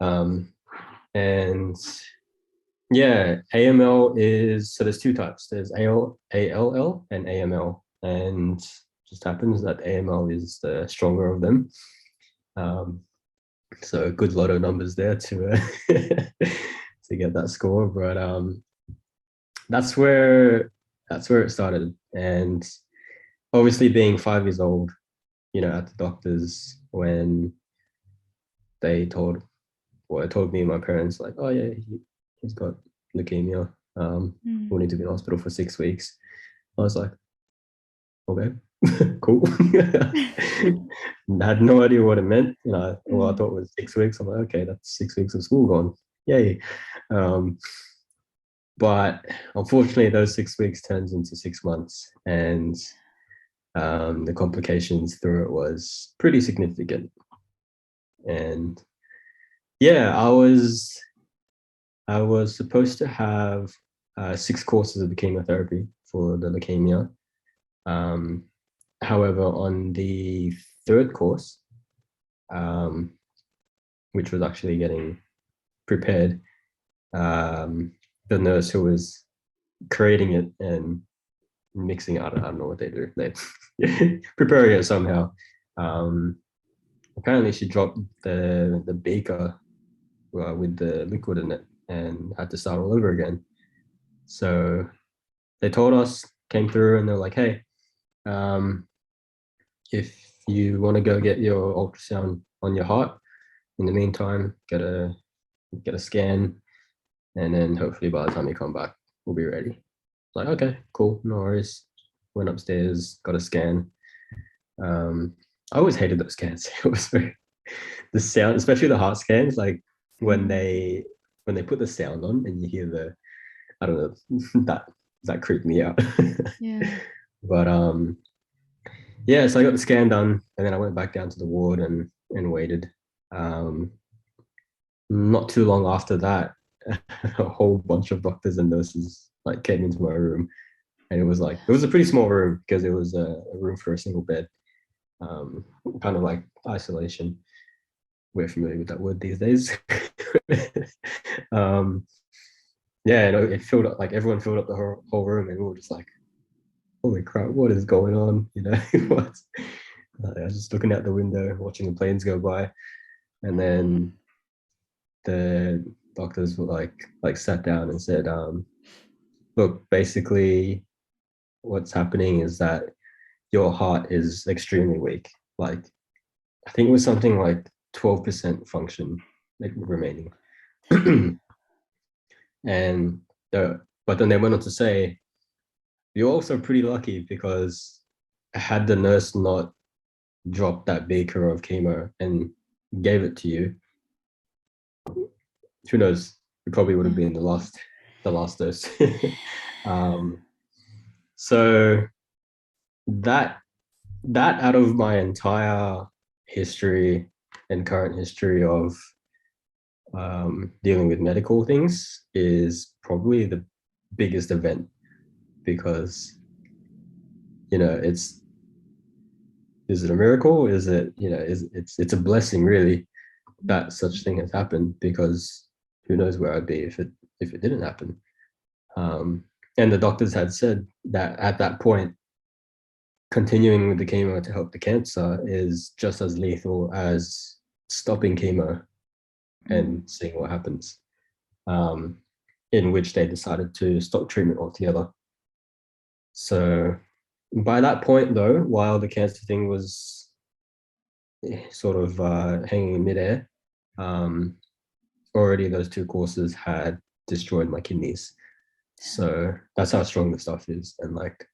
Um, and yeah, AML is, so there's two types. There's ALL and AML, and just happens that AML is the stronger of them. Um, so good lotto numbers there to to get that score. But that's where that's where it started. And obviously, being 5 years old, at the doctors, when they told me and my parents, like, oh yeah, he's got leukemia. Mm. We'll need to be in hospital for 6 weeks. I was like, okay, cool. I had no idea what it meant. Well, I Mm. thought it was 6 weeks. I'm like, okay, that's 6 weeks of school gone. Yay. Um, but unfortunately, those 6 weeks turns into 6 months, and the complications through it was pretty significant. And yeah, I was supposed to have 6 courses of the chemotherapy for the leukemia. Um, However, on the third course, um, which was actually getting prepared, the nurse who was creating it and mixing it, I don't know what they do. They preparing it somehow. Um, Apparently, she dropped the beaker with the liquid in it and had to start all over again. So they told us, came through, and they're like, "Hey, um, if you want to go get your ultrasound on your heart, in the meantime, get a scan, and then hopefully by the time you come back, we'll be ready." Like, okay, cool, no worries. Went upstairs, got a scan. Um, I always hated those scans. It was the sound, especially the heart scans, like when Mm. they put the sound on and you hear I don't know, that creeped me out. Yeah. But yeah, so I got the scan done, and then I went back down to the ward and waited. Um, Not too long after that, a whole bunch of doctors and nurses like came into my room, and it was a pretty small room because it was a room for a single bed, um, kind of like isolation. We're familiar with that word these days. um, yeah, it filled up, like everyone filled up the whole room, and we were just like, holy crap, what is going on? You know, what? I was just looking out the window, watching the planes go by, and then the doctors were like sat down and said, look, basically what's happening is that your heart is extremely weak. Like I think it was something like 12% function like remaining. And but then they went on to say, you're also pretty lucky because had the nurse not dropped that beaker of chemo and gave it to you, who knows? It probably would have been the last dose. um, so that out of my entire history and current history of dealing with medical things is probably the biggest event because is it a miracle? Is it it's a blessing really that such thing has happened because who knows where I'd be if it didn't happen. And the doctors had said that at that point, continuing with the chemo to help the cancer is just as lethal as stopping chemo and seeing what happens. In which they decided to stop treatment altogether. So by that point, though, while the cancer thing was sort of hanging in midair, already those two courses had destroyed my kidneys. So that's how strong the stuff is. And like,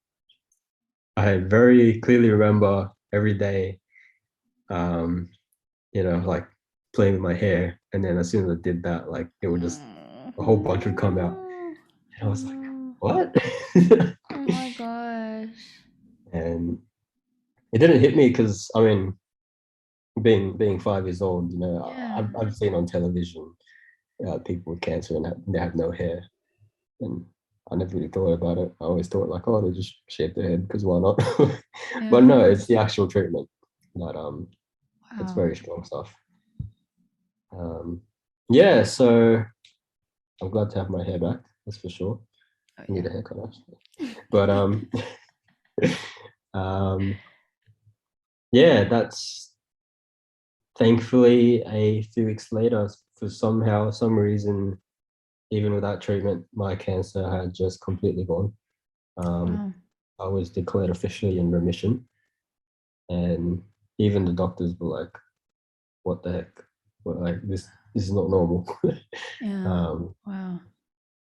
I very clearly remember every day, like playing with my hair. And then as soon as I did that, like it would just, a whole bunch would come out. And I was like, what? Oh my gosh. And it didn't hit me because, I mean, being 5 years old, I've seen on television people with cancer and they have no hair. And I never really thought about it. I always thought like, oh, they just shave their head because why not? But no, it's the actual treatment that it's very strong stuff. Yeah, so I'm glad to have my hair back. That's for sure. I need a haircut actually. But yeah, that's thankfully a few weeks later. For some reason, even without treatment, my cancer had just completely gone. I was declared officially in remission, and even the doctors were like, "What the heck? Well, like this is not normal." Wow.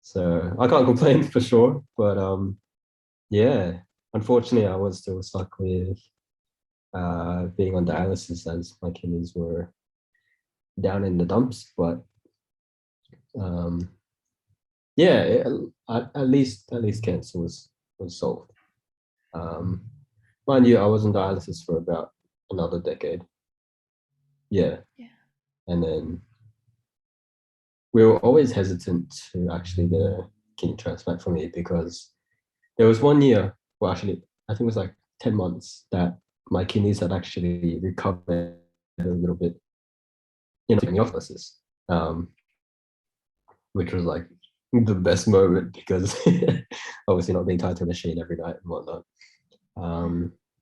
So I can't complain for sure, but yeah, unfortunately, I was still stuck with being on dialysis as my kidneys were down in the dumps. But yeah, at least cancer was solved. Mind you, I was on dialysis for about another decade. Yeah. And then we were always hesitant to actually get a kidney transplant for me because there was 1 year, well, actually, I think it was like 10 months that my kidneys had actually recovered a little bit in the dialysis, which was like the best moment because obviously not being tied to a machine every night and whatnot.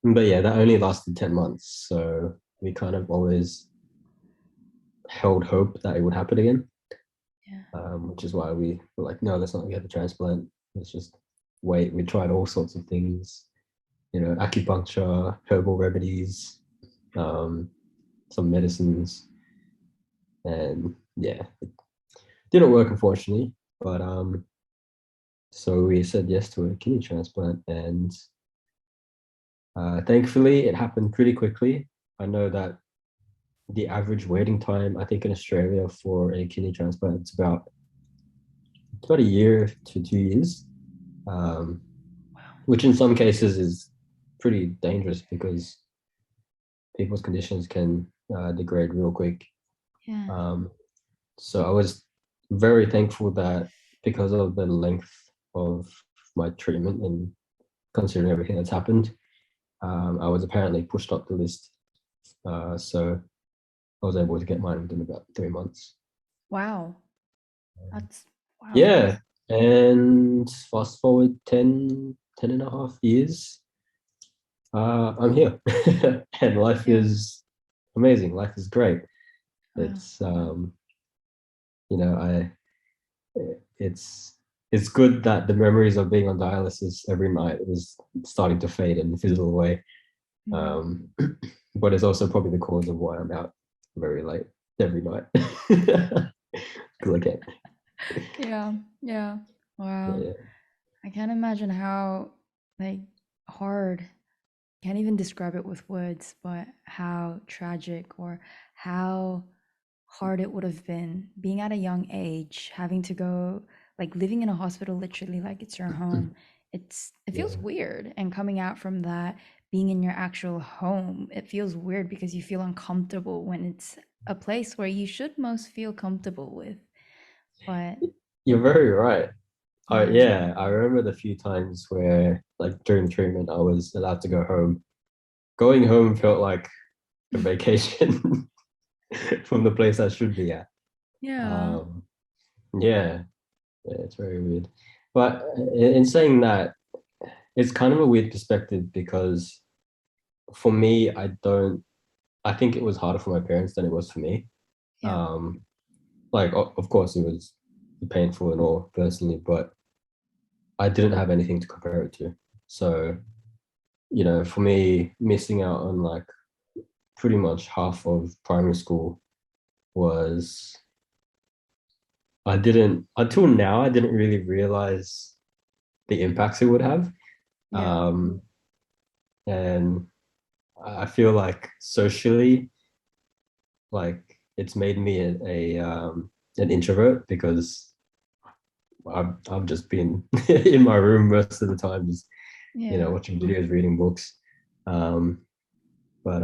But yeah, that only lasted 10 months. So we kind of always held hope that it would happen again. Which is why we were like, no, let's not get the transplant. Let's just wait. We tried all sorts of things, acupuncture, herbal remedies, some medicines, and yeah, it didn't work unfortunately. But so we said yes to a kidney transplant, and thankfully it happened pretty quickly. I know that the average waiting time, I think in Australia for a kidney transplant, it's about a year to 2 years, which in some cases is pretty dangerous because people's conditions can degrade real quick. So I was very thankful that because of the length of my treatment and considering everything that's happened, I was apparently pushed up the list. So I was able to get mine within about 3 months. Wow. That's wow. Yeah. And fast forward 10 10 and a half years, I'm here. And life Yeah. is amazing. Life is great. Wow. It's you know, I it's it's good that the memories of being on dialysis every night is starting to fade and fizzle away. Mm. Um, but it's also probably the cause of why I'm out very late every night. Because I can't. Yeah. Yeah. Wow. Yeah. I can't imagine how like hard, can't even describe it with words, but how tragic or how hard it would have been being at a young age, having to go like living in a hospital literally like it's your home. It feels Yeah. weird, and coming out from that, being in your actual home, it feels weird because you feel uncomfortable when it's a place where you should most feel comfortable with. But You're very right. yeah. Yeah, I remember the few times where, like during treatment, I was allowed to go home. Going home felt like a vacation from the place I should be at. Yeah. Um, yeah, yeah, it's very weird. But in saying that, it's kind of a weird perspective because for me, I think it was harder for my parents than it was for me. Yeah. Like, of course, it was painful and all personally, but I didn't have anything to compare it to. So, for me, missing out on like pretty much half of primary school was, I didn't, until now, I didn't really realize the impacts it would have. Yeah. Um, and I feel like socially, like it's made me an introvert because I've just been in my room most of the time, just Yeah. watching videos, reading books. Um, but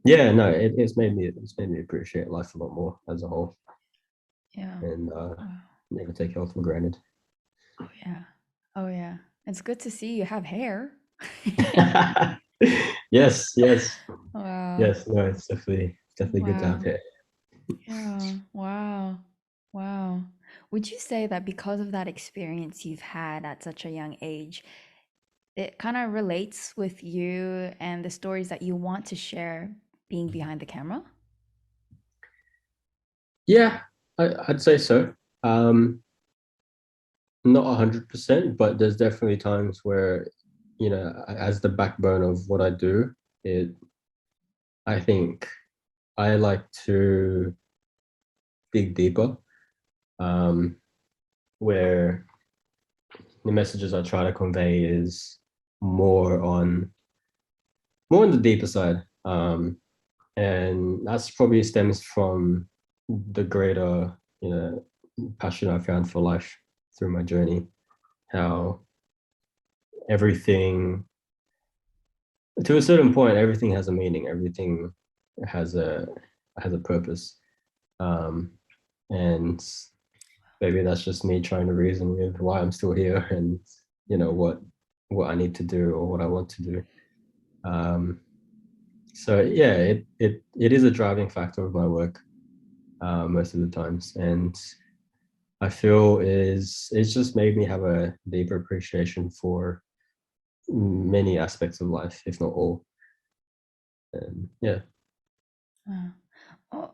yeah, no, it's made me appreciate life a lot more as a whole, Yeah. and Wow. never take health for granted. Oh yeah. Oh yeah. It's good to see you have hair. Yes, yes, Wow. yes. No, it's definitely good to have Wow. hair. Yeah. Wow. Wow. Would you say that because of that experience you've had at such a young age, it kind of relates with you and the stories that you want to share being behind the camera? Yeah, I'd say so. Not 100%, but there's definitely times where, as the backbone of what I do, it I think I like to dig deeper, um, where the messages I try to convey is more on more on the deeper side. And that's probably stems from the greater, passion I found for life through my journey. How everything, to a certain point, everything has a meaning. Everything has a has a purpose. Um, and maybe that's just me trying to reason with why I'm still here and what I need to do or what I want to do. Um, so yeah, it is a driving factor of my work most of the times, and I feel it's just made me have a deeper appreciation for many aspects of life, if not all. And yeah. Wow. Oh,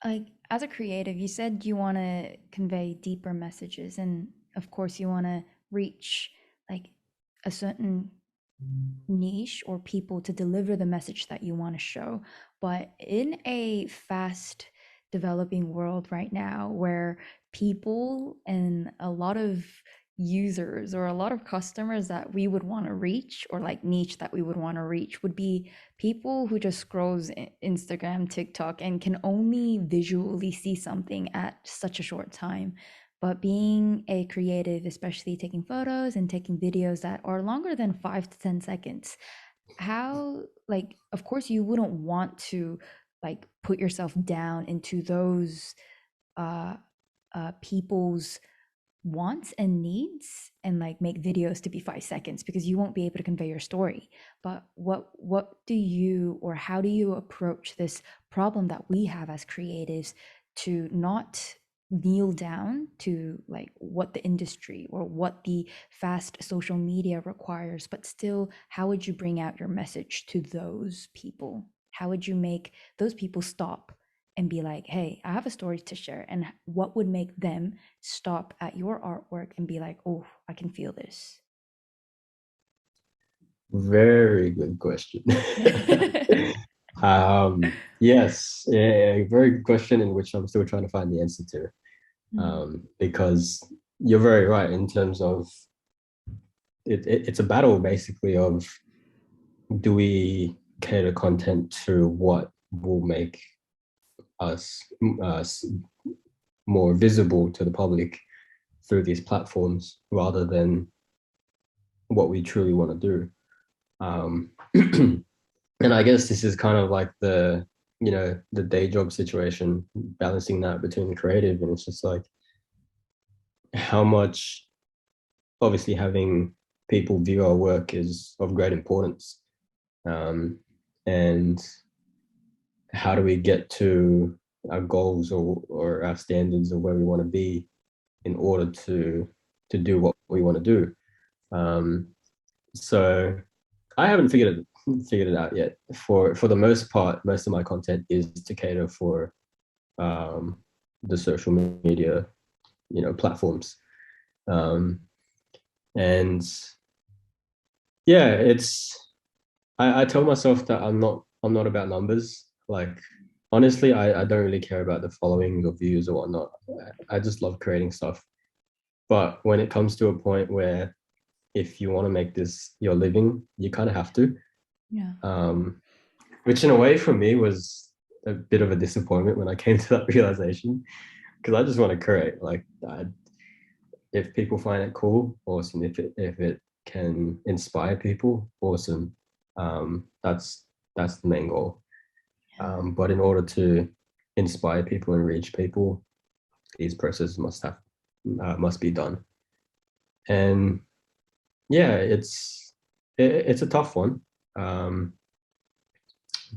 like as a creative, you said you want to convey deeper messages, and of course, you want to reach like a certain niche or people to deliver the message that you want to show. But in a fast developing world right now where people and a lot of users or a lot of customers that we would want to reach, or like niche that we would want to reach, would be people who just scrolls Instagram, TikTok, and can only visually see something at such a short time. But being a creative, especially taking photos and taking videos that are longer than 5 to 10 seconds, how, like, of course, you wouldn't want to like put yourself down into those uh, people's wants and needs and like make videos to be 5 seconds because you won't be able to convey your story. But what do you, or how do you approach this problem that we have as creatives to not kneel down to like what the industry or what the fast social media requires, but still, how would you bring out your message to those people? How would you make those people stop and be like, hey, I have a story to share? And what would make them stop at your artwork and be like, oh, I can feel this? Very good question. Yes, a very good question in which I'm still trying to find the answer to. Because you're very right in terms of it's a battle basically of, do we cater content to what will make us more visible to the public through these platforms rather than what we truly want to do. And I guess this is kind of like the day job situation, balancing that between the creative, and it's just like how much, obviously having people view our work is of great importance, and how do we get to our goals or our standards of where we want to be in order to do what we want to do. So I haven't figured it out yet. For the most part, most of my content is to cater for the social media, platforms, and yeah, I tell myself that I'm not about numbers. Like honestly, I don't really care about the following or views or whatnot. I just love creating stuff. But when it comes to a point where if you want to make this your living, you kind of have to. Yeah. Which in a way for me was a bit of a disappointment when I came to that realization, because I just want to create. Like, if people find it cool, awesome. If it can inspire people, awesome. That's the main goal. But in order to inspire people and reach people, these processes must be done. And yeah, it's a tough one.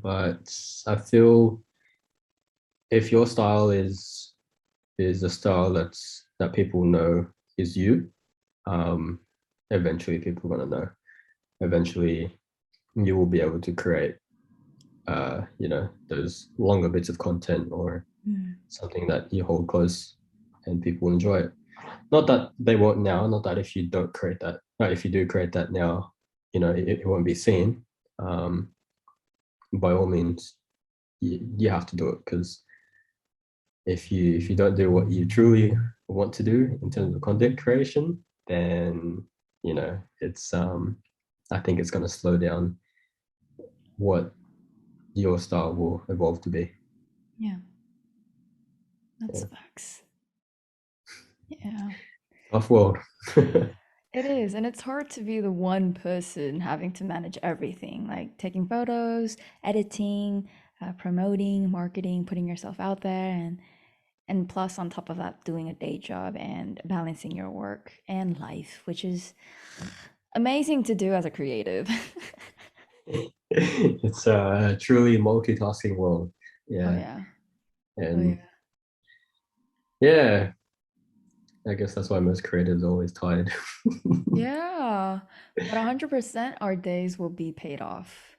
But I feel if your style is a style that people know is you, eventually people are gonna know. Eventually, you will be able to create, those longer bits of content or something that you hold close, and people will enjoy it. Not that they won't now. Not that if you don't create that, if you do create that now, it won't be seen. By all means, you have to do it, because if you don't do what you truly want to do in terms of content creation, then it's I think it's going to slow down what your style will evolve to be. Yeah. That's facts. Yeah. Tough world. It is, and it's hard to be the one person having to manage everything, like taking photos, editing, promoting, marketing, putting yourself out there, and plus on top of that, doing a day job and balancing your work and life, which is amazing to do as a creative. It's a truly multitasking world. Oh Yeah. yeah. Oh And yeah. yeah, I guess that's why most creators are always tired. Yeah. But 100% our days will be paid off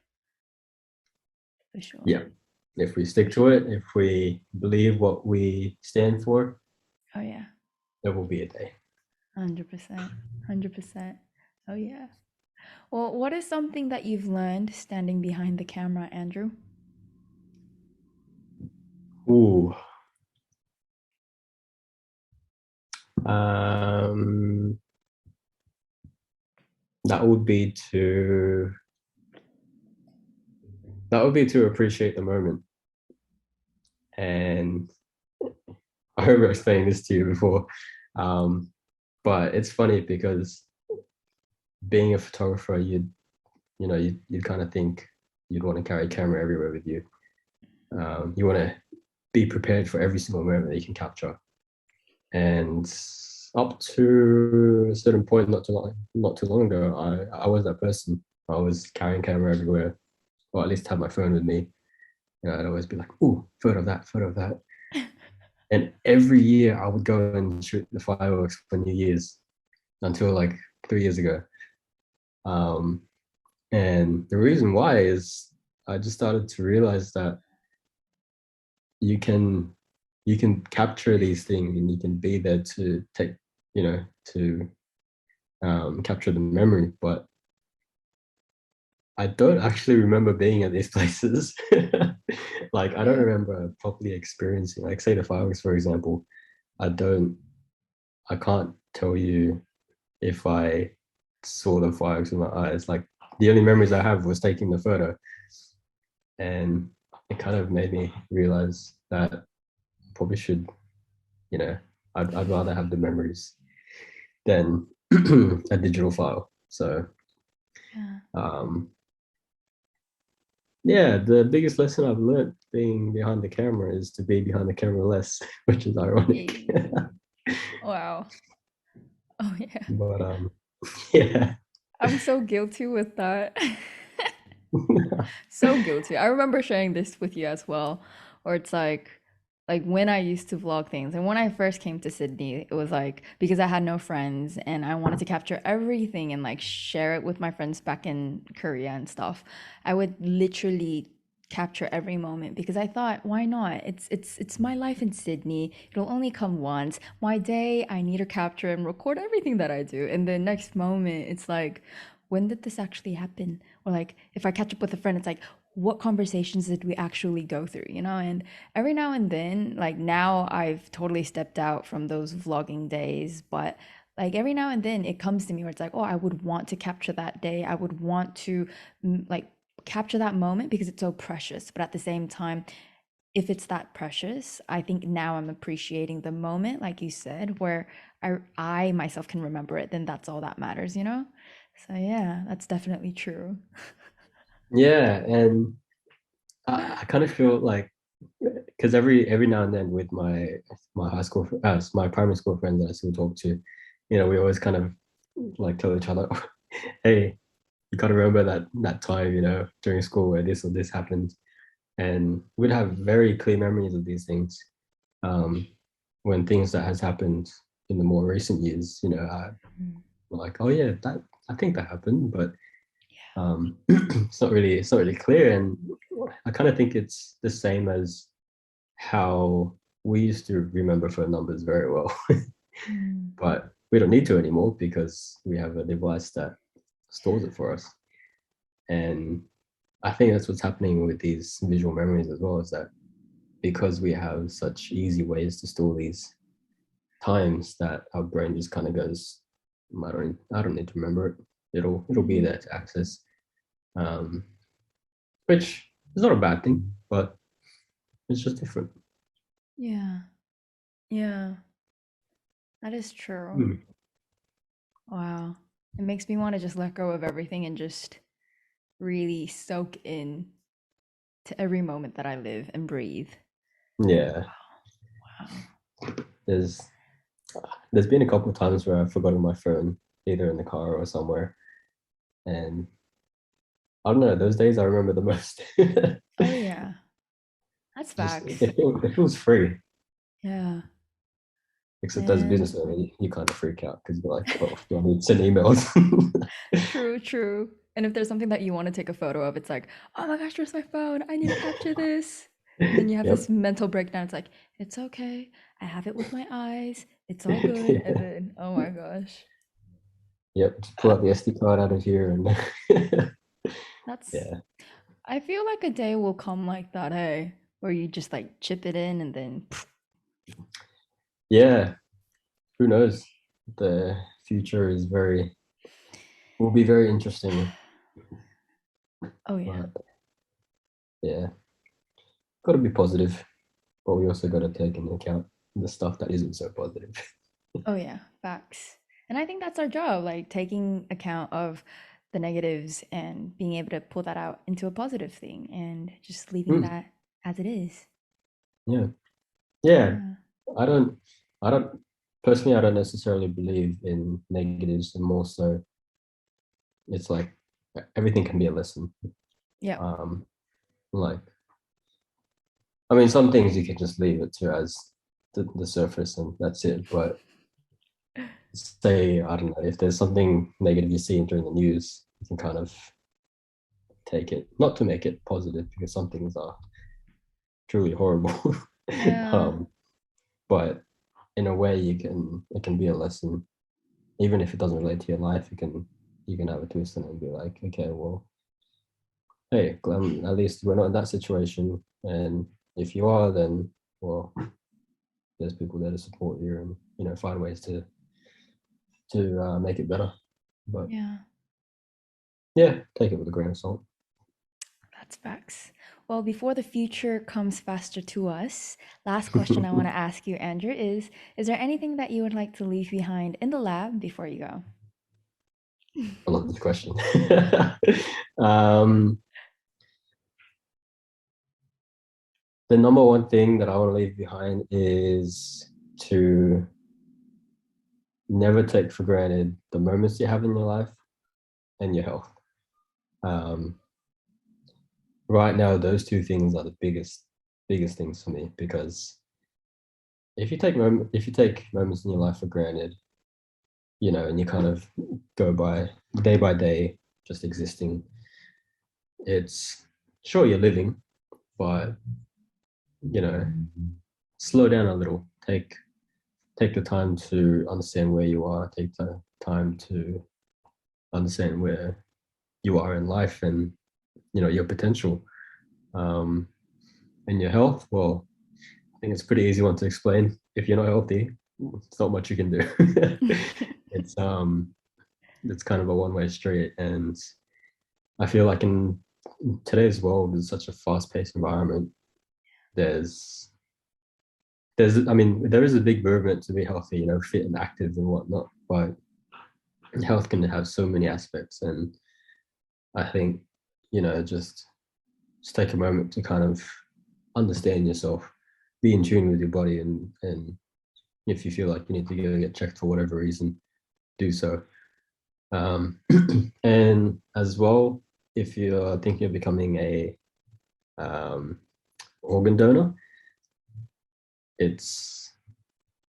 for sure. Yeah. If we stick to it, if we believe what we stand for, Oh yeah. there will be a day. 100%. 100%. Oh yeah. Well, what is something that you've learned standing behind the camera, Andrew? Ooh. Um, that would be to appreciate the moment. And I remember explaining this to you before, but it's funny because being a photographer, you'd kind of think you'd want to carry a camera everywhere with you. You want to be prepared for every single moment that you can capture. And up to a certain point, not too long ago, I was that person. I was carrying camera everywhere, or at least had my phone with me. I'd always be like, "Ooh, photo of that, photo of that." And every year I would go and shoot the fireworks for New Year's until like 3 years ago. And the reason why is I just started to realize that you can capture these things and you can be there to take, to capture the memory. But I don't actually remember being at these places. Like I don't Yeah. remember properly experiencing, like say the fireworks, for example. I can't tell you if I saw the fireworks with my eyes. Like the only memories I have was taking the photo, and it kind of made me realize that I probably should, I'd rather have the memories than a digital file. So Yeah. um, yeah, the biggest lesson I've learned being behind the camera is to be behind the camera less, which is ironic. Yay. Wow. Oh yeah. But yeah. I'm so guilty with that. So guilty. I remember sharing this with you as well, or it's like when I used to vlog things and when I first came to Sydney, it was like because I had no friends and I wanted to capture everything and like share it with my friends back in Korea and stuff. I would literally capture every moment because I thought, why not? It's my life in Sydney. It'll only come once. My day, I need to capture and record everything that I do. And the next moment, it's like, when did this actually happen? Or like if I catch up with a friend, it's like, what conversations did we actually go through, you know? And every now and then, like now I've totally stepped out from those vlogging days, but like every now and then it comes to me where it's like, oh, I would want to capture that day. I would want to like capture that moment because it's so precious. But at the same time, if it's that precious, I think now I'm appreciating the moment, like you said, where I myself can remember it, then that's all that matters, you know? So yeah, that's definitely true. Yeah, and I kind of feel like because every now and then with my high school my primary school friends that I still talk to, we always kind of like tell each other, hey, you gotta remember that time, during school where this or this happened. And we'd have very clear memories of these things. Um, when things that has happened in the more recent years, Mm. we're like, oh yeah, that I think that happened, but it's not really clear. And I kind of think it's the same as how we used to remember phone numbers very well, Mm. but we don't need to anymore because we have a device that stores it for us. And I think that's what's happening with these visual memories as well, is that because we have such easy ways to store these times, that our brain just kind of goes, I don't need to remember it. It'll be Mm. there to access. Um, which is not a bad thing, but it's just different. Yeah. Yeah. That is true. Hmm. Wow. It makes me want to just let go of everything and just really soak in to every moment that I live and breathe. Yeah, Wow. there's there's been a couple of times where I've forgotten my phone either in the car or somewhere, and I don't know. Those days I remember the most. Oh yeah. That's Just facts. it feels free. Yeah. Except as a Man. business owner, you kind of freak out because you're like, oh, do I need to send emails? True, true. And if there's something that you want to take a photo of, it's like, oh my gosh, where's my phone? I need to capture this. And then you have this Yep. mental breakdown. It's like, it's okay. I have it with my eyes. It's all good. And Yeah. then, oh my gosh. Yep. Just pull out the SD card out of here and That's, yeah. I feel like a day will come like that, hey, where you just like chip it in and then, Yeah. Who knows? The future will be very interesting. oh yeah. But yeah, got to be positive, but we also got to take into account the stuff that isn't so positive. Oh yeah, facts. And I think that's our job, like taking account of the negatives and being able to pull that out into a positive thing and just leaving Mm, that as it is. yeah. Yeah. Yeah. I don't, I don't, personally, I don't necessarily believe in negatives, and more so it's like everything can be a lesson. Yeah. Um, like, I mean, some things you can just leave it to as the surface and that's it. But say, I don't know, if there's something negative you see during the news, you can kind of take it, not to make it positive, because some things are truly horrible. Yeah. But in a way, it can be a lesson, even if it doesn't relate to your life. You can have a twist in it and be like, okay, well, hey, at least we're not in that situation, and if you are, then well, there's people there to support you and find ways to make it better. But Yeah. yeah, take it with a grain of salt. That's facts. Well, before the future comes faster to us, last question I want to ask you, Andrew, is there anything that you would like to leave behind in the lab before you go? I love this question. um, the number one thing that I want to leave behind is to never take for granted the moments you have in your life and your health. Right now, those two things are the biggest things for me, because if you take moments in your life for granted, and you kind of go by day, just existing, it's sure you're living, but slow down a little. Take the time to understand where you are. Take the time to understand where you are in life and your potential, and your health. Well, I think it's a pretty easy one to explain. If you're not healthy, it's not much you can do. it's it's kind of a one-way street, and I feel like in today's world, it's such a fast-paced environment. There's I mean, there is a big movement to be healthy, fit and active and whatnot, but health can have so many aspects. And I think, just take a moment to kind of understand yourself, be in tune with your body, and if you feel like you need to go get checked for whatever reason, do so. And as well, if you're thinking of becoming a organ donor,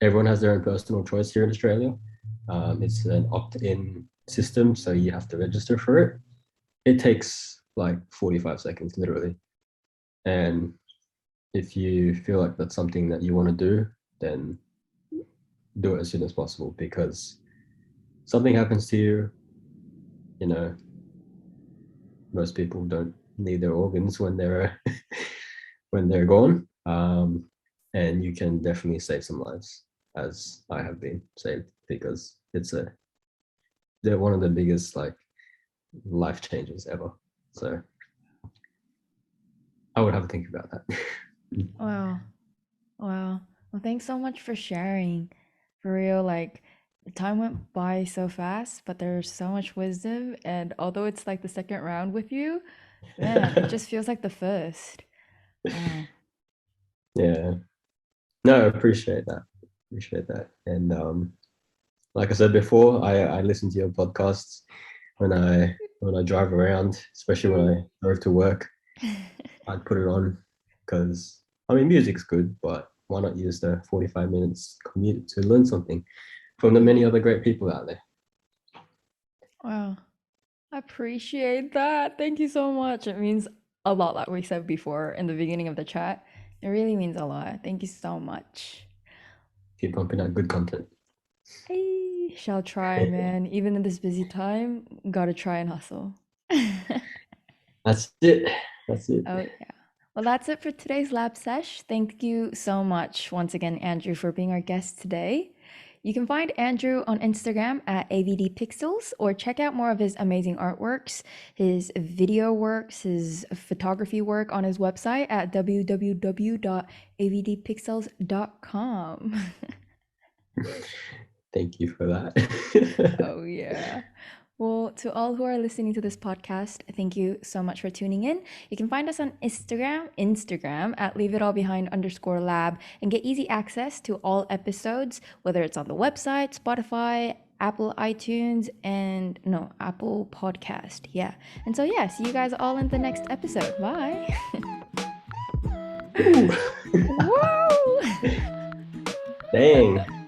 everyone has their own personal choice here in Australia. It's an opt-in system, so you have to register for it. It takes like 45 seconds, literally. And if you feel like that's something that you want to do, then do it as soon as possible, because something happens to you, most people don't need their organs when they're when they're gone. And you can definitely save some lives, as I have been saved, because they're one of the biggest life changes ever. So I would have to think about that. Wow. Wow. Well, thanks so much for sharing. For real, the time went by so fast, but there's so much wisdom. And although it's like the second round with you, man, it just feels like the first. Wow. Yeah. No, I appreciate that. And like I said before, I listen to your podcasts when I drive around, especially when I drove to work. I'd put it on because I mean music's good, but why not use the 45 minutes commute to learn something from the many other great people out there? Wow. I appreciate that. Thank you so much. It means a lot, like we said before in the beginning of the chat. It really means a lot. Thank you so much. Keep pumping out good content. Hey, shall try, man. Even in this busy time, gotta try and hustle. That's it. That's it. Oh, yeah. Well, that's it for today's lab sesh. Thank you so much once again, Andrew, for being our guest today. You can find Andrew on Instagram at avdpixels, or check out more of his amazing artworks, his video works, his photography work on his website at www.avdpixels.com. Thank you for that. Oh, yeah. Well, to all who are listening to this podcast, thank you so much for tuning in. You can find us on Instagram at leaveitallbehind_lab, and get easy access to all episodes, whether it's on the website, Spotify, Apple iTunes, Apple Podcast. Yeah. And so, yeah, see you guys all in the next episode. Bye. Whoa! Dang.